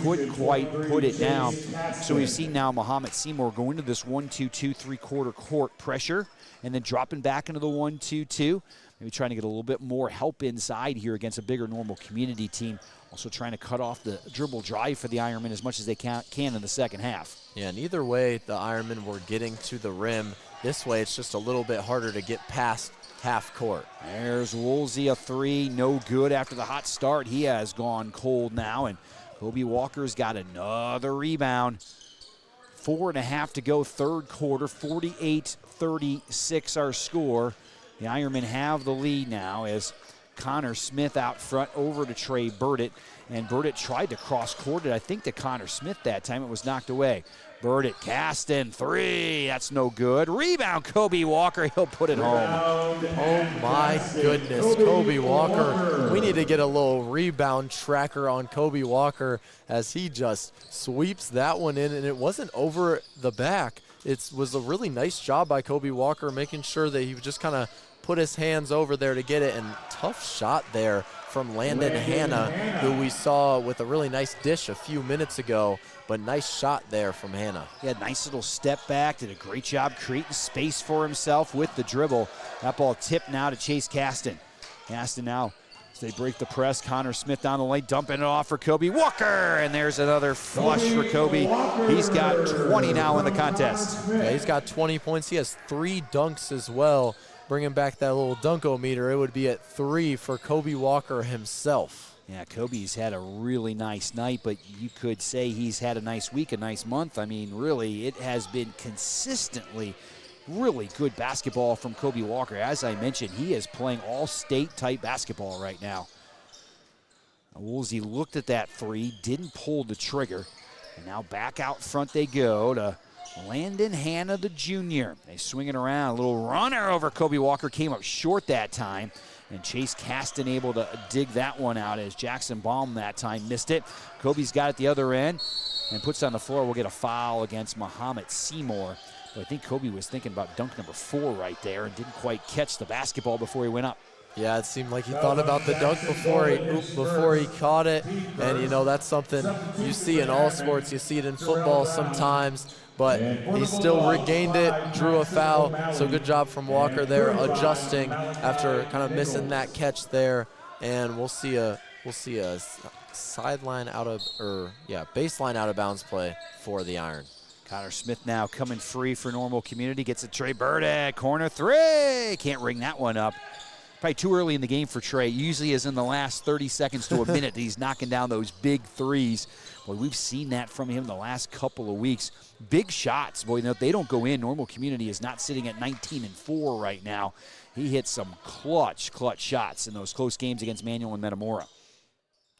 Couldn't quite put it down. So we've seen now Mahomet-Seymour go into this 1-2-2 three-quarter court pressure, and then dropping back into the 1-2-2. Maybe trying to get a little bit more help inside here against a bigger Normal Community team. Also trying to cut off the dribble drive for the Ironmen as much as they can in the second half. Yeah, and either way, the Ironmen were getting to the rim. This way, it's just a little bit harder to get past half court. There's Woolsey, a 3, no good after the hot start. He has gone cold now, and Kobe Walker's got another rebound. 4.5 to go, third quarter, 48-36 our score. The Ironmen have the lead now as Connor Smith out front over to Trey Burdett. And Burdett tried to cross-court it, I think, to Connor Smith that time. It was knocked away. Burdett cast in 3. That's no good. Rebound, Kobe Walker. He'll put it home. Oh, my goodness. Kobe Walker. We need to get a little rebound tracker on Kobe Walker as he just sweeps that one in. And it wasn't over the back. It was a really nice job by Kobe Walker making sure that he just kind of put his hands over there to get it, and tough shot there from Landon Hanna, who we saw with a really nice dish a few minutes ago, but nice shot there from Hanna. He had a nice little step back, did a great job creating space for himself with the dribble. That ball tipped now to Chase Caston. Caston now, as they break the press, Connor Smith down the lane, dumping it off for Kobe Walker, and there's another flush for Kobe. He's got 20 now in the contest. Yeah, he's got 20 points. He has 3 dunks as well. Bringing back that little dunkometer, it would be at 3 for Kobe Walker himself. Yeah, Kobe's had a really nice night, but you could say he's had a nice week, a nice month. I mean, really, it has been consistently really good basketball from Kobe Walker. As I mentioned, he is playing all-state type basketball right now. Woolsey looked at that 3, didn't pull the trigger, and now back out front they go to Landon Hanna, the junior. They swing it around. A little runner over Kobe Walker. Came up short that time. And Chase Caston able to dig that one out as Jackson Baum that time missed it. Kobe's got it the other end and puts it on the floor. We'll get a foul against Mahomet-Seymour. But I think Kobe was thinking about dunk number 4 right there and didn't quite catch the basketball before he went up. Yeah, it seemed like he thought about the dunk before he caught it. And, you know, that's something you see in all sports. You see it in football sometimes. But he still regained it, drew a foul. So good job from Walker there, adjusting after kind of missing that catch there. And we'll see a sideline out of, baseline out of bounds play for the Iron. Connor Smith now coming free for Normal Community. Gets a Trey Burdett, corner 3. Can't ring that one up. probably too early in the game for Trey. Usually is in the last 30 seconds to a minute that he's knocking down those big threes. Boy, we've seen that from him the last couple of weeks. Big shots. Boy, if they don't go in, Normal Community is not sitting at 19-4 right now. He hit some clutch shots in those close games against Manual and Metamora.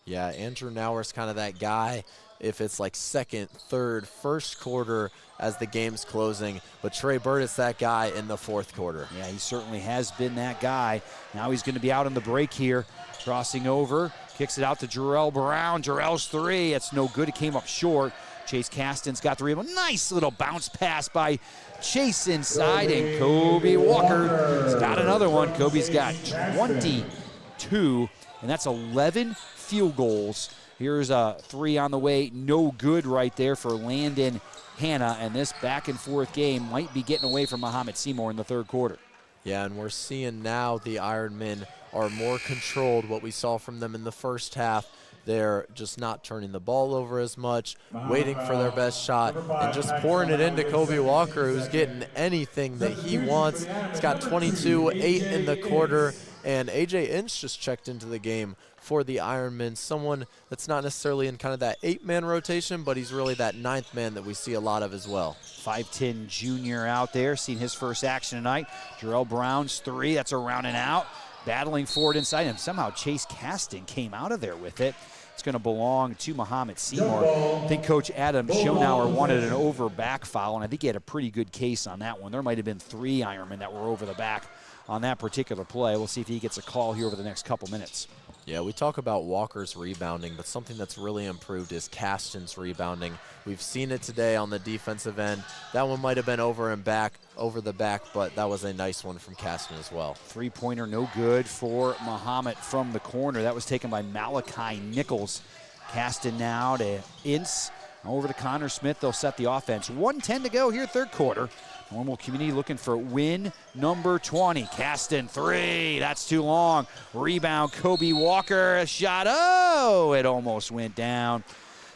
Yeah, Andrew Nauer's kind of that guy if it's like second, third, first quarter as the game's closing. But Trey Bird is that guy in the fourth quarter. Yeah, he certainly has been that guy. Now he's going to be out on the break here. Crossing over, kicks it out to Jarrell Brown. Jarrell's three. It's no good. It came up short. Chase Caston's got the rebound. Nice little bounce pass by Chase inside, and Kobe Walker's got another one. Kobe's got 22, and that's 11 field goals. Here's a three on the way. No good right there for Landon Hanna, and this back and forth game might be getting away from Mahomet-Seymour in the third quarter. Yeah, and we're seeing now the Ironmen are more controlled. What we saw from them in the first half, they're just not turning the ball over as much, waiting for their best shot, and just pouring it into Kobe Walker, who's getting anything that he wants. He's got 22, 8 in the quarter, and A.J. Inch just checked into the game for the Ironmen, someone that's not necessarily in kind of that 8-man rotation, but he's really that 9th man that we see a lot of as well. 5'10 junior out there, seeing his first action tonight. Jarrell Brown's three, that's a round and out. Battling forward inside, and somehow Chase Caston came out of there with it. It's going to belong to Mahomet-Seymour. I think Coach Adam Schonauer wanted an over back foul, and I think he had a pretty good case on that one. There might have been 3 Ironmen that were over the back on that particular play. We'll see if he gets a call here over the next couple minutes. Yeah, we talk about Walker's rebounding, but something that's really improved is Caston's rebounding. We've seen it today on the defensive end. That one might have been over the back, but that was a nice one from Caston as well. Three-pointer no good for Mahomet from the corner. That was taken by Malachi Nichols. Caston now to Ince. Over to Connor Smith. They'll set the offense. 1:10 to go here, third quarter. Normal Community looking for win number 20. Caston, three. That's too long. Rebound, Kobe Walker. A shot. Oh, it almost went down.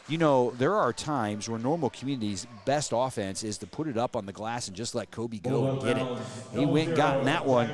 You know, there are times where Normal Community's best offense is to put it up on the glass and just let Kobe go and get it. He went and got that one,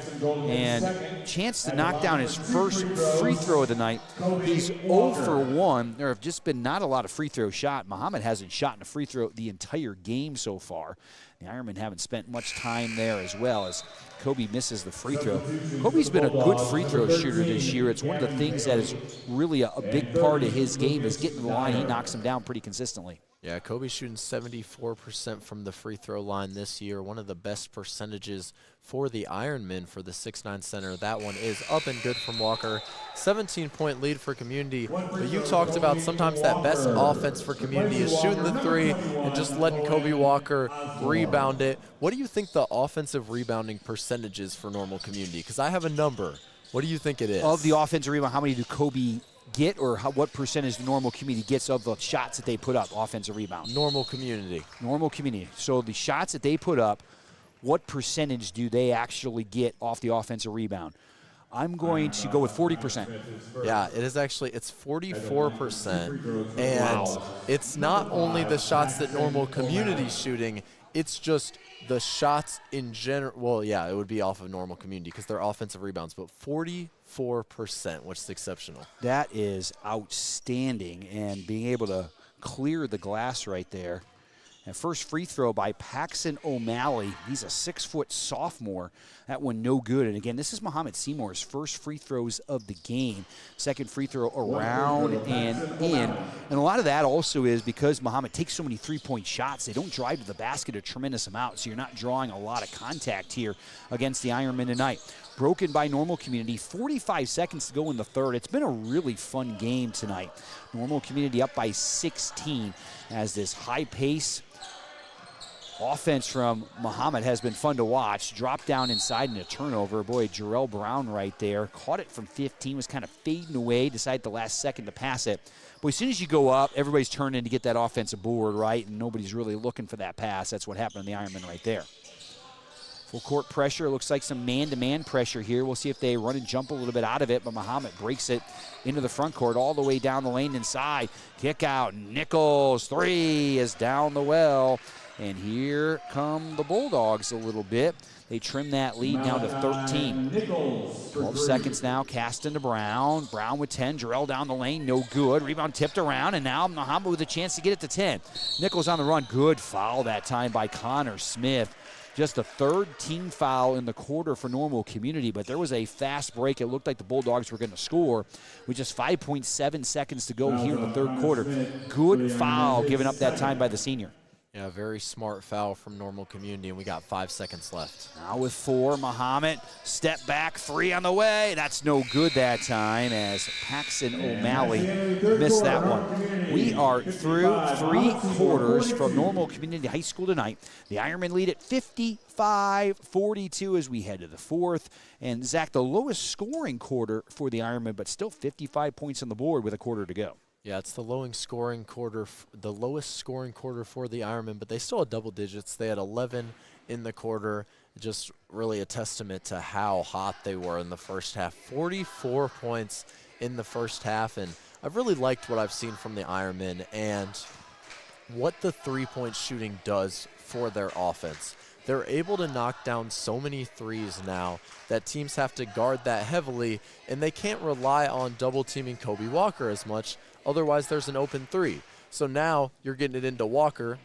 and chance to knock down his first free throw of the night. He's 0 for 1. There have just been not a lot of free throw shot. Mahomet hasn't shot in a free throw the entire game so far. The Ironmen haven't spent much time there as well as Kobe misses the free throw. Kobe's been a good free throw shooter this year. It's one of the things that is really a big part of his game is getting to the line. He knocks them down pretty consistently. Yeah, Kobe's shooting 74% from the free throw line this year, one of the best percentages for the Ironmen for the 6'9 center. That one is up and good from Walker. 17-point lead for Community, but you talked about sometimes that best offense for Community is shooting the three and just letting Kobe Walker rebound it. What do you think the offensive rebounding percentage is for Normal Community? Because I have a number. What do you think it is? Of the offensive rebound, how many do Kobe get, or what percentage the Normal Community gets of the shots that they put up, offensive rebound? Normal Community. Normal Community. So the shots that they put up, what percentage do they actually get off the offensive rebound? I'm going to go with 40%. Yeah, it is actually, it's 44%. And it's not only the shots that Normal Community's shooting, it's just the shots in general. Well, yeah, it would be off of Normal Community because they're offensive rebounds, but 44%, which is exceptional. That is outstanding, and being able to clear the glass right there. And first free throw by Paxton O'Malley. He's a 6-foot sophomore. That one no good. And again, this is Mahomet-Seymour's first free throws of the game. Second free throw around and in. And a lot of that also is because Mahomet takes so many three-point shots. They don't drive to the basket a tremendous amount, so you're not drawing a lot of contact here against the Ironmen tonight. Broken by Normal Community. 45 seconds to go in the third. It's been a really fun game tonight. Normal Community up by 16 as this high pace offense from Mahomet has been fun to watch. Drop down inside and a turnover. Boy, Jarrell Brown right there. Caught it from 15, was kind of fading away, decided the last second to pass it. But as soon as you go up, everybody's turning to get that offensive board, right? And nobody's really looking for that pass. That's what happened to the Ironmen right there. Full court pressure. Looks like some man-to-man pressure here. We'll see if they run and jump a little bit out of it, but Mahomet breaks it into the front court all the way down the lane inside. Kick out. Nichols, three is down the well. And here come the Bulldogs a little bit. They trim that lead now to 13. 12 seconds now, cast into Brown. Brown with 10, Jarrell down the lane, no good. Rebound tipped around, and now Mahomet with a chance to get it to 10. Nichols on the run, good foul that time by Connor Smith. Just the third team foul in the quarter for Normal Community, but there was a fast break. It looked like the Bulldogs were going to score with just 5.7 seconds to go here in the third quarter. Good foul given up that time by the senior. Yeah, very smart foul from Normal Community, and we got 5 seconds left. Now with 4, Mahomet, step back, 3 on the way. That's no good that time as Paxton O'Malley missed that one. We are through 3 quarters from Normal Community High School tonight. The Ironmen lead at 55-42 as we head to the 4th. And Zach, the lowest scoring quarter for the Ironmen, but still 55 points on the board with a quarter to go. Yeah, it's the lowest scoring quarter for the Ironmen, but they still had double digits. They had 11 in the quarter. Just really a testament to how hot they were in the first half. 44 points in the first half, and I've really liked what I've seen from the Ironmen and what the three-point shooting does for their offense. They're able to knock down so many threes now that teams have to guard that heavily, and they can't rely on double-teaming Kobe Walker as much. Otherwise, there's an open 3. So now you're getting it into Walker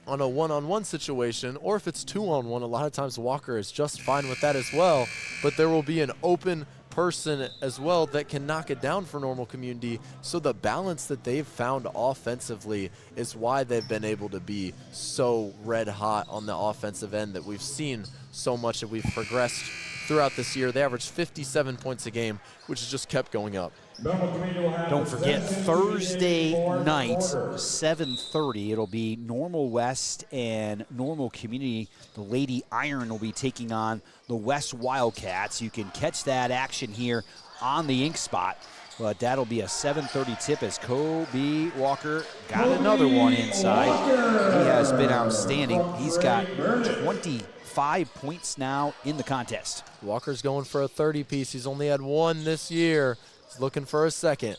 on a one-on-one situation, or if it's 2-on-1, a lot of times Walker is just fine with that as well. But there will be an open person as well that can knock it down for Normal Community. So the balance that they've found offensively is why they've been able to be so red hot on the offensive end that we've seen so much that we've progressed throughout this year. They averaged 57 points a game, which has just kept going up. Don't forget, Thursday night, 7:30, it'll be Normal West and Normal Community. The Lady Iron will be taking on the West Wildcats. You can catch that action here on the Ink Spot, but that'll be a 7:30 tip as Kobe Walker got another one inside. He has been outstanding. He's got 25 points now in the contest. Walker's going for a 30-piece. He's only had 1 this year. He's looking for a second.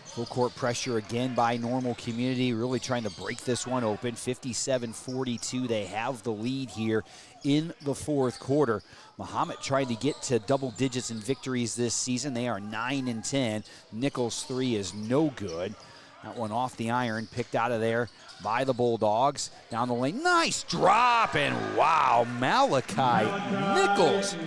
Full court pressure again by Normal Community, really trying to break this one open. 57-42, they have the lead here in the 4th quarter. Mahomet tried to get to double digits in victories this season. They are 9-10. Nichols' 3 is no good. That one off the iron, picked out of there by the Bulldogs. Down the lane, nice drop, and wow, Malachi Nichols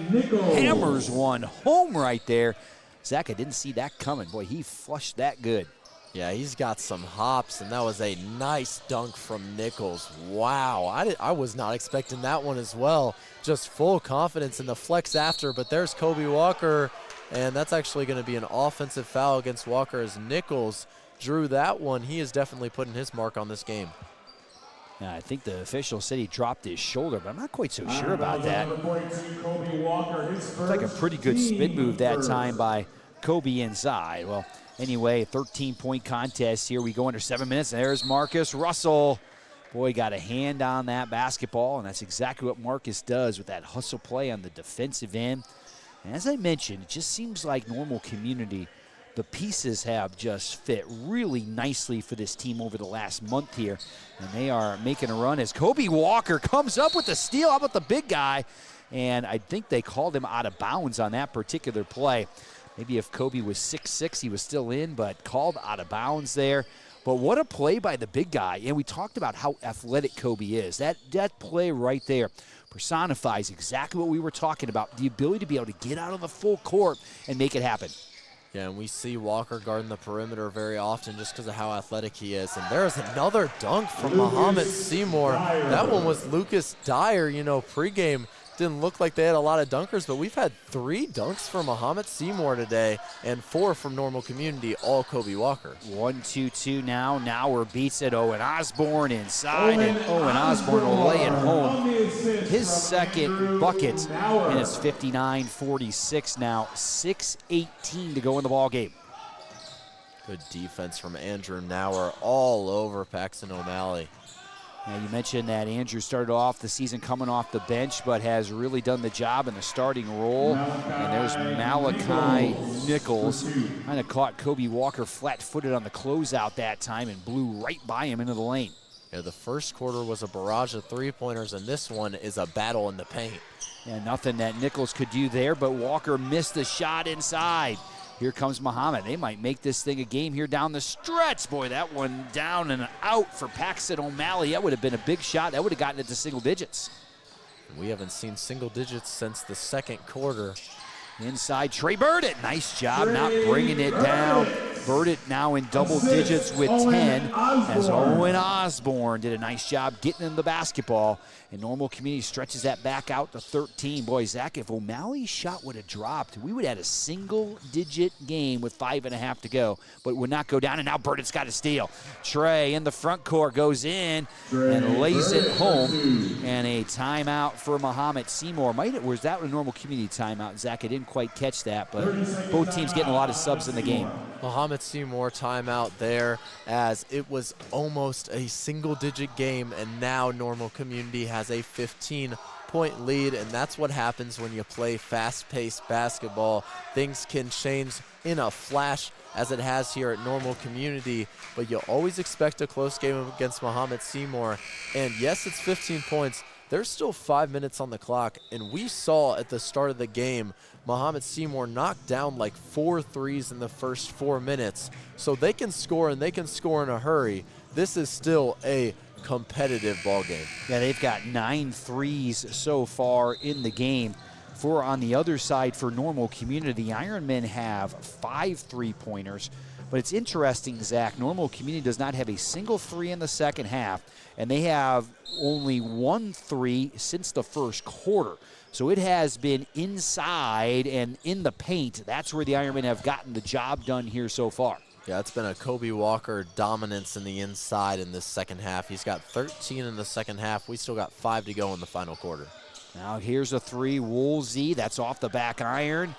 hammers one home right there. Zach, I didn't see that coming. Boy, he flushed that good. Yeah, he's got some hops, and that was a nice dunk from Nichols. Wow, I was not expecting that one as well. Just full confidence in the flex after, but there's Kobe Walker, and that's actually going to be an offensive foul against Walker as Nichols drew that one. He is definitely putting his mark on this game. Now, I think the official said he dropped his shoulder, but I'm not quite so sure about that. It's like a pretty good spin move that time by Kobe inside. Well, anyway, 13-point contest here. We go under 7 minutes, and there's Marcus Russell. Boy, got a hand on that basketball, and that's exactly what Marcus does with that hustle play on the defensive end. And as I mentioned, it just seems like Normal Community, the pieces have just fit really nicely for this team over the last month here. And they are making a run as Kobe Walker comes up with the steal. How about the big guy? And I think they called him out of bounds on that particular play. Maybe if Kobe was 6'6", he was still in, but called out of bounds there. But what a play by the big guy. And we talked about how athletic Kobe is. That play right there personifies exactly what we were talking about, the ability to be able to get out on the full court and make it happen. Yeah, and we see Walker guarding the perimeter very often just because of how athletic he is. And there's another dunk from Mahomet-Seymour. That one was Lucas Dyer, pregame. Didn't look like they had a lot of dunkers, but we've had 3 dunks from Mahomet-Seymour today and 4 from Normal Community, all Kobe Walker. 1-2-2 now. Now beats it. Owen Osborne inside, and Owen Osborne will lay it home. His second bucket, and it's 59-46 now. 6:18 to go in the ball game. Good defense from Andrew Nauer all over Paxton O'Malley. Now, you mentioned that Andrew started off the season coming off the bench, but has really done the job in the starting role. And there's Malachi Nichols. Kind of caught Kobe Walker flat-footed on the closeout that time and blew right by him into the lane. Yeah, the first quarter was a barrage of three-pointers, and this one is a battle in the paint. Yeah, nothing that Nichols could do there, but Walker missed the shot inside. Here comes Mahomet. They might make this thing a game here down the stretch. Boy, that one down and out for Paxton O'Malley. That would have been a big shot. That would have gotten it to single digits. We haven't seen single digits since the second quarter. Inside, Trey Burdett. Nice job not bringing it down. Burdett now in double digits with 10 as Owen Osborne did a nice job getting in the basketball. And Normal Community stretches that back out to 13. Boy, Zach, if O'Malley's shot would have dropped, we would have had a single-digit game with 5.5 to go, but would not go down. And now Burdett's got a steal. Trey in the front court goes in and lays it home. And a timeout for Mahomet-Seymour. Was that a Normal Community timeout, Zach? I didn't quite catch that, but both teams getting a lot of subs in the game. Mahomet-Seymour timeout there, as it was almost a single-digit game, and now Normal Community has a 15-point lead, and that's what happens when you play fast-paced basketball. Things can change in a flash, as it has here at Normal Community, but you always expect a close game against Mahomet-Seymour. And yes, it's 15 points. There's still 5 minutes on the clock, and we saw at the start of the game Mahomet-Seymour knocked down like 4 threes in the first 4 minutes. So they can score, and they can score in a hurry. This is still a competitive ball game. Yeah, they've got 9 threes so far in the game. On the other side, for Normal Community, Ironmen have 5 3-pointers. But it's interesting, Zach, Normal Community does not have a single three in the second half, and they have only 1 3 since the first quarter. So it has been inside and in the paint. That's where the Ironmen have gotten the job done here so far. Yeah, it's been a Kobe Walker dominance in the inside in this second half. He's got 13 in the second half. We still got 5 to go in the final quarter. Now here's a 3, Woolsey. That's off the back iron.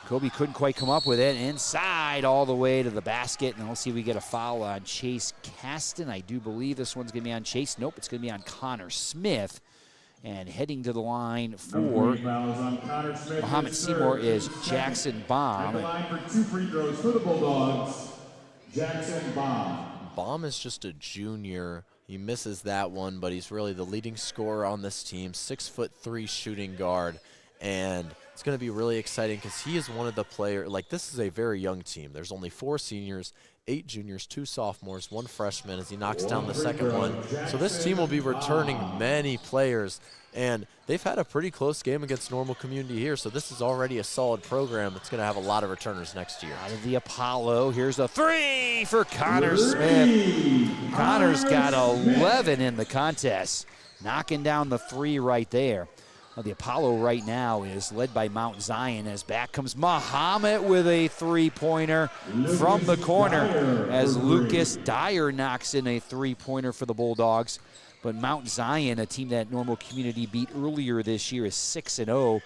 Kobe couldn't quite come up with it. Inside all the way to the basket. And we'll see if we get a foul on Chase Caston. I do believe this one's going to be on Chase. Nope, it's going to be on Connor Smith. And heading to the line for Mahomet-Seymour is Jackson Baum. At the line for 2 free throws for the Bulldogs, Jackson Baum. Baum is just a junior. He misses that one, but he's really the leading scorer on this team. 6'3" shooting guard. And it's going to be really exciting because he is one of the players. Like, this is a very young team. There's only 4 seniors, 8 juniors, 2 sophomores, 1 freshman as he knocks down the second one. So this team will be returning many players. And they've had a pretty close game against Normal Community here, so this is already a solid program. It's going to have a lot of returners next year. Out of the Apollo, here's a 3 for Connor Smith. Connor's got 11 in the contest, knocking down the 3 right there. Well, the Apollo right now is led by Mount Zion, as back comes Mahomet with a 3-pointer from the corner as Lucas Dyer knocks in a 3-pointer for the Bulldogs. But Mount Zion, a team that Normal Community beat earlier this year, is 6-0.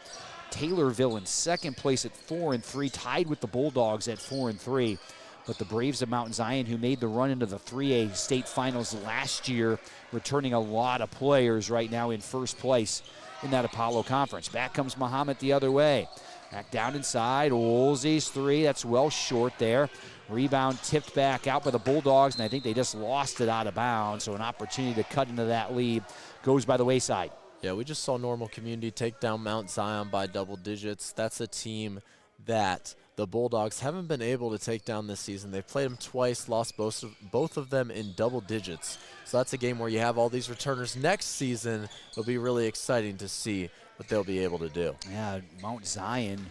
Taylorville in second place at 4-3, tied with the Bulldogs at 4-3. But the Braves of Mount Zion, who made the run into the 3A state finals last year, returning a lot of players right now in first place in that Apollo Conference. Back comes Mahomet the other way. Back down inside, Woolsey's 3, that's well short there. Rebound tipped back out by the Bulldogs, and I think they just lost it out of bounds, so an opportunity to cut into that lead goes by the wayside. Yeah, we just saw Normal Community take down Mount Zion by double digits. That's a team that the Bulldogs haven't been able to take down this season. They've played them twice, lost both of them in double digits. So that's a game where you have all these returners next season. It'll be really exciting to see what they'll be able to do. Yeah, Mount Zion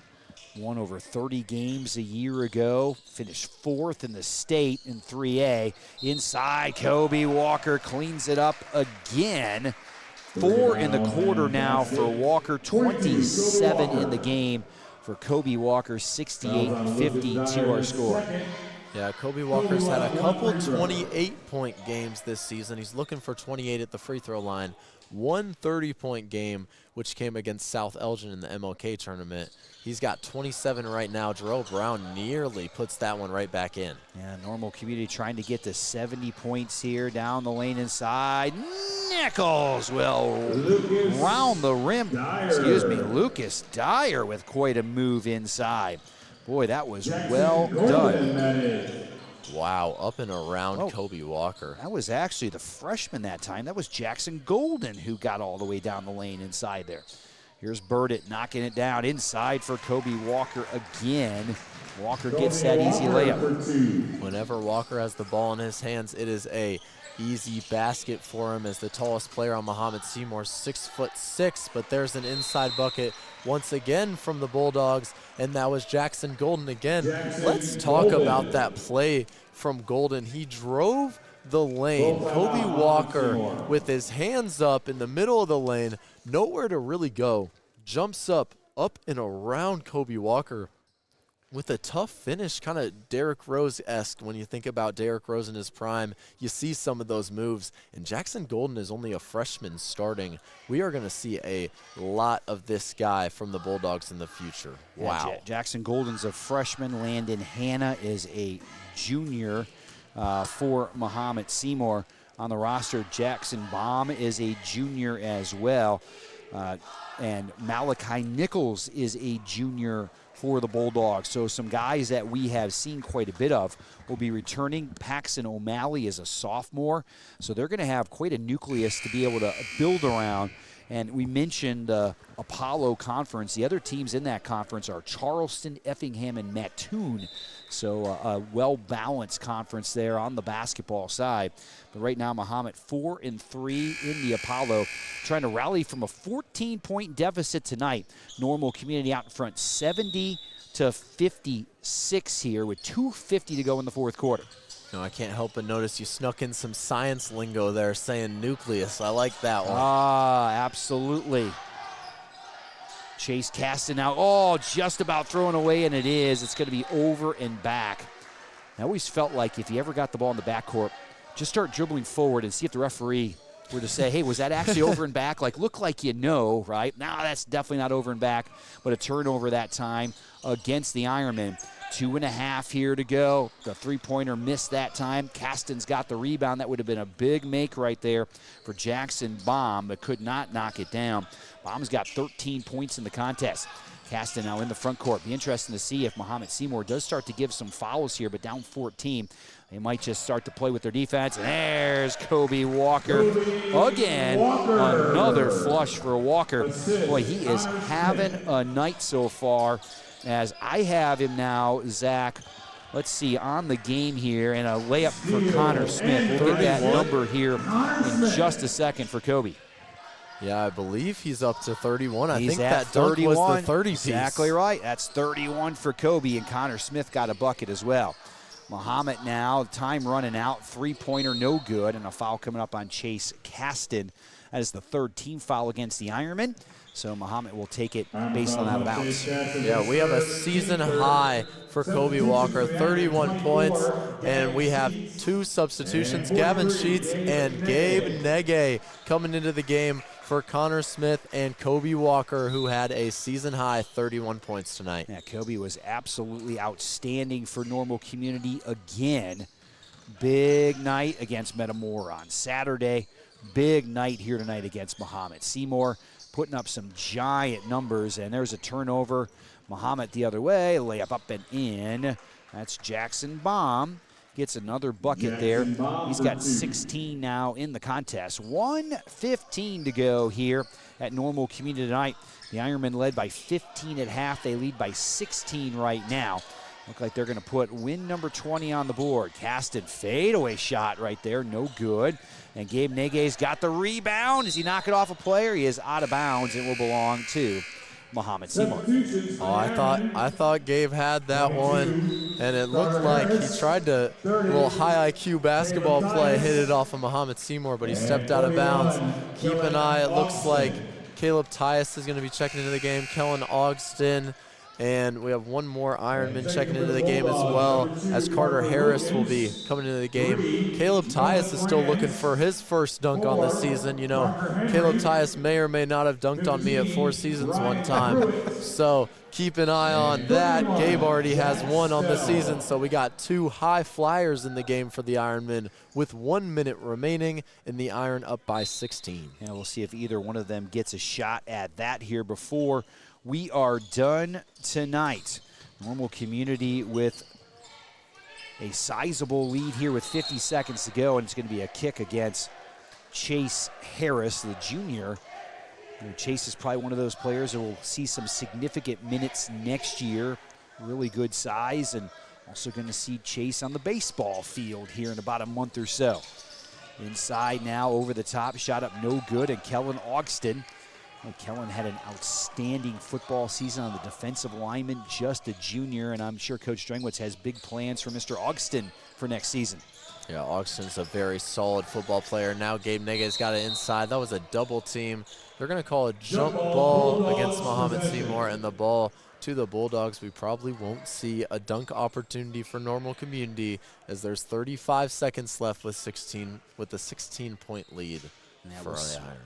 won over 30 games a year ago, finished 4th in the state in 3A. Inside, Kobe Walker cleans it up again. 4 in the quarter now for Walker, 27 in the game for Kobe Walker, 68-52 our score. Yeah, Kobe Walker's had a couple 28-point games this season. He's looking for 28 at the free throw line. 1 30-point game, which came against South Elgin in the MLK tournament. He's got 27 right now. Jarrell Brown nearly puts that one right back in. Yeah, Normal Community trying to get to 70 points here down the lane inside. Nichols will round the rim. Lucas Dyer with quite a move inside. Boy, that was well done. Wow, up and around Kobe Walker. That was actually the freshman that time. That was Jackson Golden who got all the way down the lane inside there. Here's Burdett knocking it down inside for Kobe Walker again. Walker gets that easy layup. Whenever Walker has the ball in his hands, it is a easy basket for him as the tallest player on Mahomet-Seymour, 6'6", but there's an inside bucket once again from the Bulldogs, and that was Jackson Golden again. Let's talk about that play from Golden. He drove the lane. Kobe Walker with his hands up in the middle of the lane, nowhere to really go, jumps up and around Kobe Walker with a tough finish, kind of Derrick Rose-esque. When you think about Derrick Rose in his prime, you see some of those moves. And Jackson Golden is only a freshman starting. We are going to see a lot of this guy from the Bulldogs in the future. Wow. Yeah, Jackson Golden's a freshman. Landon Hanna is a junior for Mahomet-Seymour. On the roster, Jackson Baum is a junior as well. And Malachi Nichols is a junior for the Bulldogs. So some guys that we have seen quite a bit of will be returning. Paxton O'Malley is a sophomore. So they're going to have quite a nucleus to be able to build around. And we mentioned Apollo Conference. The other teams in that conference are Charleston, Effingham, and Mattoon. So a well-balanced conference there on the basketball side. But right now, Mahomet 4-3 in the Apollo, trying to rally from a 14-point deficit tonight. Normal Community out in front, 70-56 here with 2:50 to go in the fourth quarter. No, I can't help but notice you snuck in some science lingo there saying nucleus. I like that one. Absolutely. Chase Caston now, just about thrown away, and it is. It's going to be over and back. I always felt like if you ever got the ball in the backcourt, just start dribbling forward and see if the referee were to say, hey, was that actually over and back? Like, look like you know, right? No, that's definitely not over and back, but a turnover that time against the Ironmen. 2.5 here to go. The three-pointer missed that time. Caston's got the rebound. That would have been a big make right there for Jackson Baum, but could not knock it down. Baum's got 13 points in the contest. Caston now in the front court. Be interesting to see if Mahomet-Seymour does start to give some fouls here, but down 14. They might just start to play with their defense. And there's Kobe Walker again. Another flush for Walker. Boy, he is having a night so far. As I have him now, Zach, let's see, on the game here, and a layup for Connor Smith. We'll get that number here in just a second for Kobe. Yeah, I believe he's up to 31. I He's think at that dunk 31. was the 30 piece. Exactly right. That's 31 for Kobe, and Connor Smith got a bucket as well. Mahomet now, time running out, three-pointer no good, and a foul coming up on Chase Caston. That is the third team foul against the Ironmen. So Mahomet will take it baseline out of bounds. Yeah, we have a season high for Kobe Walker, 31 points, and we have two substitutions, Gavin Sheets and Gabe Nege coming into the game for Connor Smith and Kobe Walker, who had a season-high 31 points tonight. Yeah, Kobe was absolutely outstanding for Normal Community again. Big night against Metamora on Saturday. Big night here tonight against Mahomet-Seymour, putting up some giant numbers, and there's a turnover. Mahomet the other way, layup up and in. That's Jackson Baum. Gets another bucket there. He's got 16 now in the contest. 1:15 to go here at Normal Community tonight. The Ironmen led by 15 at half. They lead by 16 right now. Look like they're going to put win number 20 on the board. Caston fadeaway shot right there, no good. And Gabe Nege's got the rebound. Does he knock it off a player? He is out of bounds. It will belong to Mahomet-Seymour. Oh, I thought Gabe had that one, and it looked like he tried to little high IQ basketball play, hit it off of Mahomet-Seymour, but he stepped out of bounds. Keep an eye. It looks like Caleb Tyus is going to be checking into the game. Kellen Ogston. And we have one more Ironman checking into the game as well, as Carter Harris will be coming into the game. Caleb Tyus is still looking for his first dunk on the season. You know, Caleb Tyus may or may not have dunked on me at Four Seasons one time. So keep an eye on that. Gabe already has one on the season, so we got two high flyers in the game for the Ironmen with 1 minute remaining, and the Iron up by 16. And we'll see if either one of them gets a shot at that here before we are done tonight. Normal Community with a sizable lead here with 50 seconds to go, and it's going to be a kick against Chase Harris, the junior. Chase is probably one of those players that will see some significant minutes next year. Really good size, and also going to see Chase on the baseball field here in about a month or so. Inside now, over the top, shot up no good, and Kellen Ogston. Kellen had an outstanding football season on the defensive lineman, just a junior, and I'm sure Coach Strangwitz has big plans for Mr. Ogston for next season. Yeah, Ogston's a very solid football player. Now Gabe Nege's got it inside. That was a double team. They're going to call a jump ball against Mahomet-Seymour, and the ball to the Bulldogs. We probably won't see a dunk opportunity for Normal Community, as there's 35 seconds left with a 16-point lead.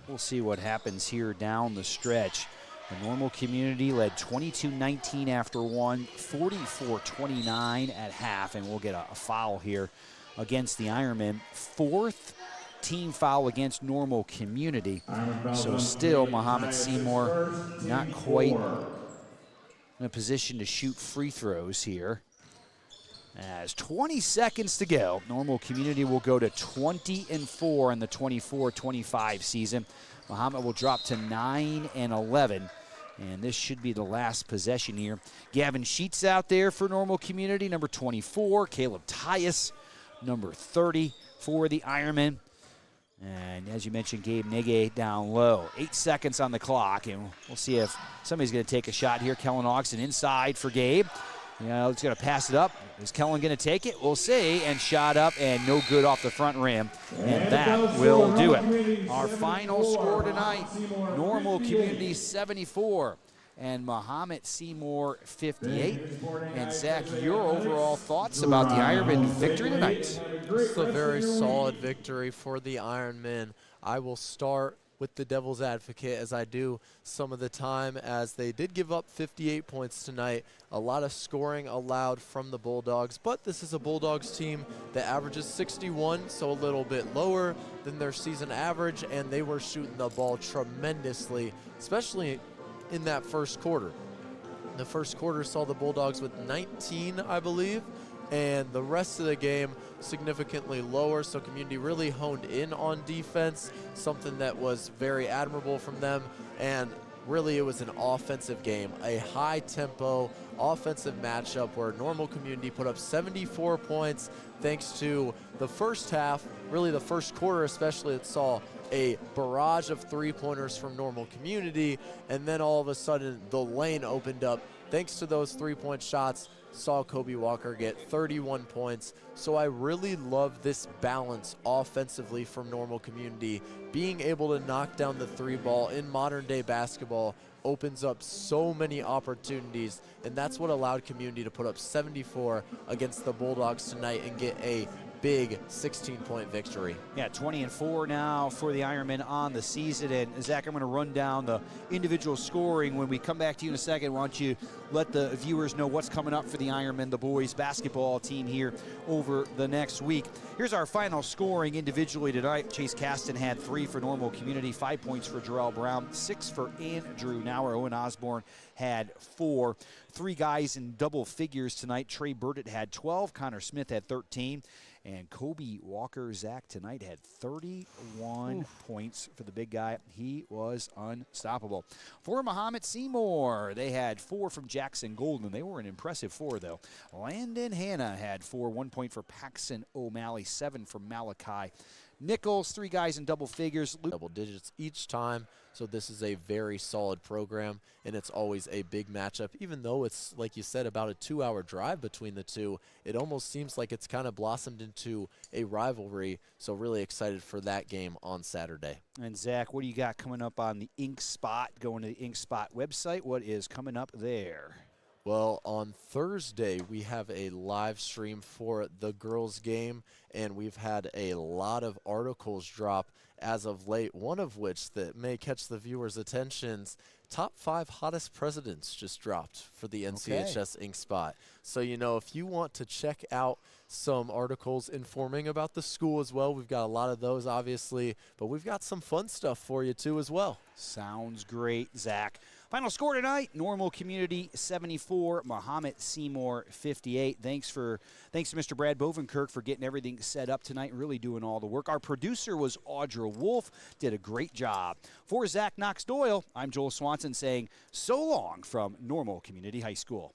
We'll see what happens here down the stretch. The Normal Community led 22-19 after one, 44-29 at half, and we'll get a foul here against the Ironmen. Fourth team foul against Normal Community. So still Mahomet-Seymour not quite in a position to shoot free throws here. As 20 seconds to go, Normal Community will go to 20-4 in the 24-25 season. Mahomet will drop to 9-11, and this should be the last possession here. Gavin Sheets out there for Normal Community, number 24. Caleb Tyus, number 30 for the Ironmen. And as you mentioned, Gabe Nege down low. 8 seconds on the clock, and we'll see if somebody's going to take a shot here. Kellen Ogston inside for Gabe. He's going to pass it up. Is Kellen going to take it? We'll see. And shot up and no good off the front rim. And that will do it. Our final score tonight, Normal Community 74 and Mahomet-Seymour 58. And Zach, your overall thoughts about the Ironman victory tonight? It's a very solid victory for the Ironmen. I will start with the devil's advocate, as I do some of the time, as they did give up 58 points tonight. A lot of scoring allowed from the Bulldogs, but this is a Bulldogs team that averages 61, so a little bit lower than their season average, and they were shooting the ball tremendously, especially in that first quarter. The first quarter saw the Bulldogs with 19, I believe, and the rest of the game significantly lower, so Community really honed in on defense, something that was very admirable from them, and really it was an offensive game, a high-tempo offensive matchup where Normal Community put up 74 points thanks to the first half, really the first quarter especially. It saw a barrage of three-pointers from Normal Community, and then all of a sudden the lane opened up thanks to those three-point shots. Saw Kobe Walker get 31 points. So I really love this balance offensively from Normal Community. Being able to knock down the three ball in modern day basketball opens up so many opportunities, and that's what allowed Community to put up 74 against the Bulldogs tonight and get a big 16-point victory. Yeah, 20-4 now for the Ironmen on the season. And Zach, I'm going to run down the individual scoring when we come back to you in a second. Why don't you let the viewers know what's coming up for the Ironmen, the boys basketball team here over the next week. Here's our final scoring individually tonight. Chase Caston had 3 for Normal Community, 5 points for Jarrell Brown, 6 for Andrew Nauer. Owen Osborne had 4. 3 guys in double figures tonight. Trey Burdett had 12. Connor Smith had 13. And Kobe Walker, Zach, tonight had 31 points for the big guy. He was unstoppable. For Mahomet-Seymour, they had 4 from Jackson Golden. They were an impressive 4, though. Landon Hanna had 4, 1 point for Paxton O'Malley, 7 for Malachi Nichols. 3 guys in double figures. Double digits each time, so this is a very solid program, and it's always a big matchup. Even though it's, like you said, about a 2-hour drive between the two, it almost seems like it's kind of blossomed into a rivalry, so really excited for that game on Saturday. And Zach, what do you got coming up on the Ink Spot? Going to the Ink Spot website, what is coming up there? Well, on Thursday, we have a live stream for the girls' game, and we've had a lot of articles drop as of late, one of which that may catch the viewers' attentions. top 5 hottest presidents just dropped for the NCHS Ink Spot. So, if you want to check out some articles informing about the school as well, we've got a lot of those, obviously, but we've got some fun stuff for you, too, as well. Sounds great, Zach. Final score tonight, Normal Community 74, Mahomet-Seymour 58. Thanks to Mr. Brad Bovenkirk for getting everything set up tonight, really doing all the work. Our producer was Audra Wolf, did a great job. For Zach Knox-Doyle, I'm Joel Swanson saying so long from Normal Community High School.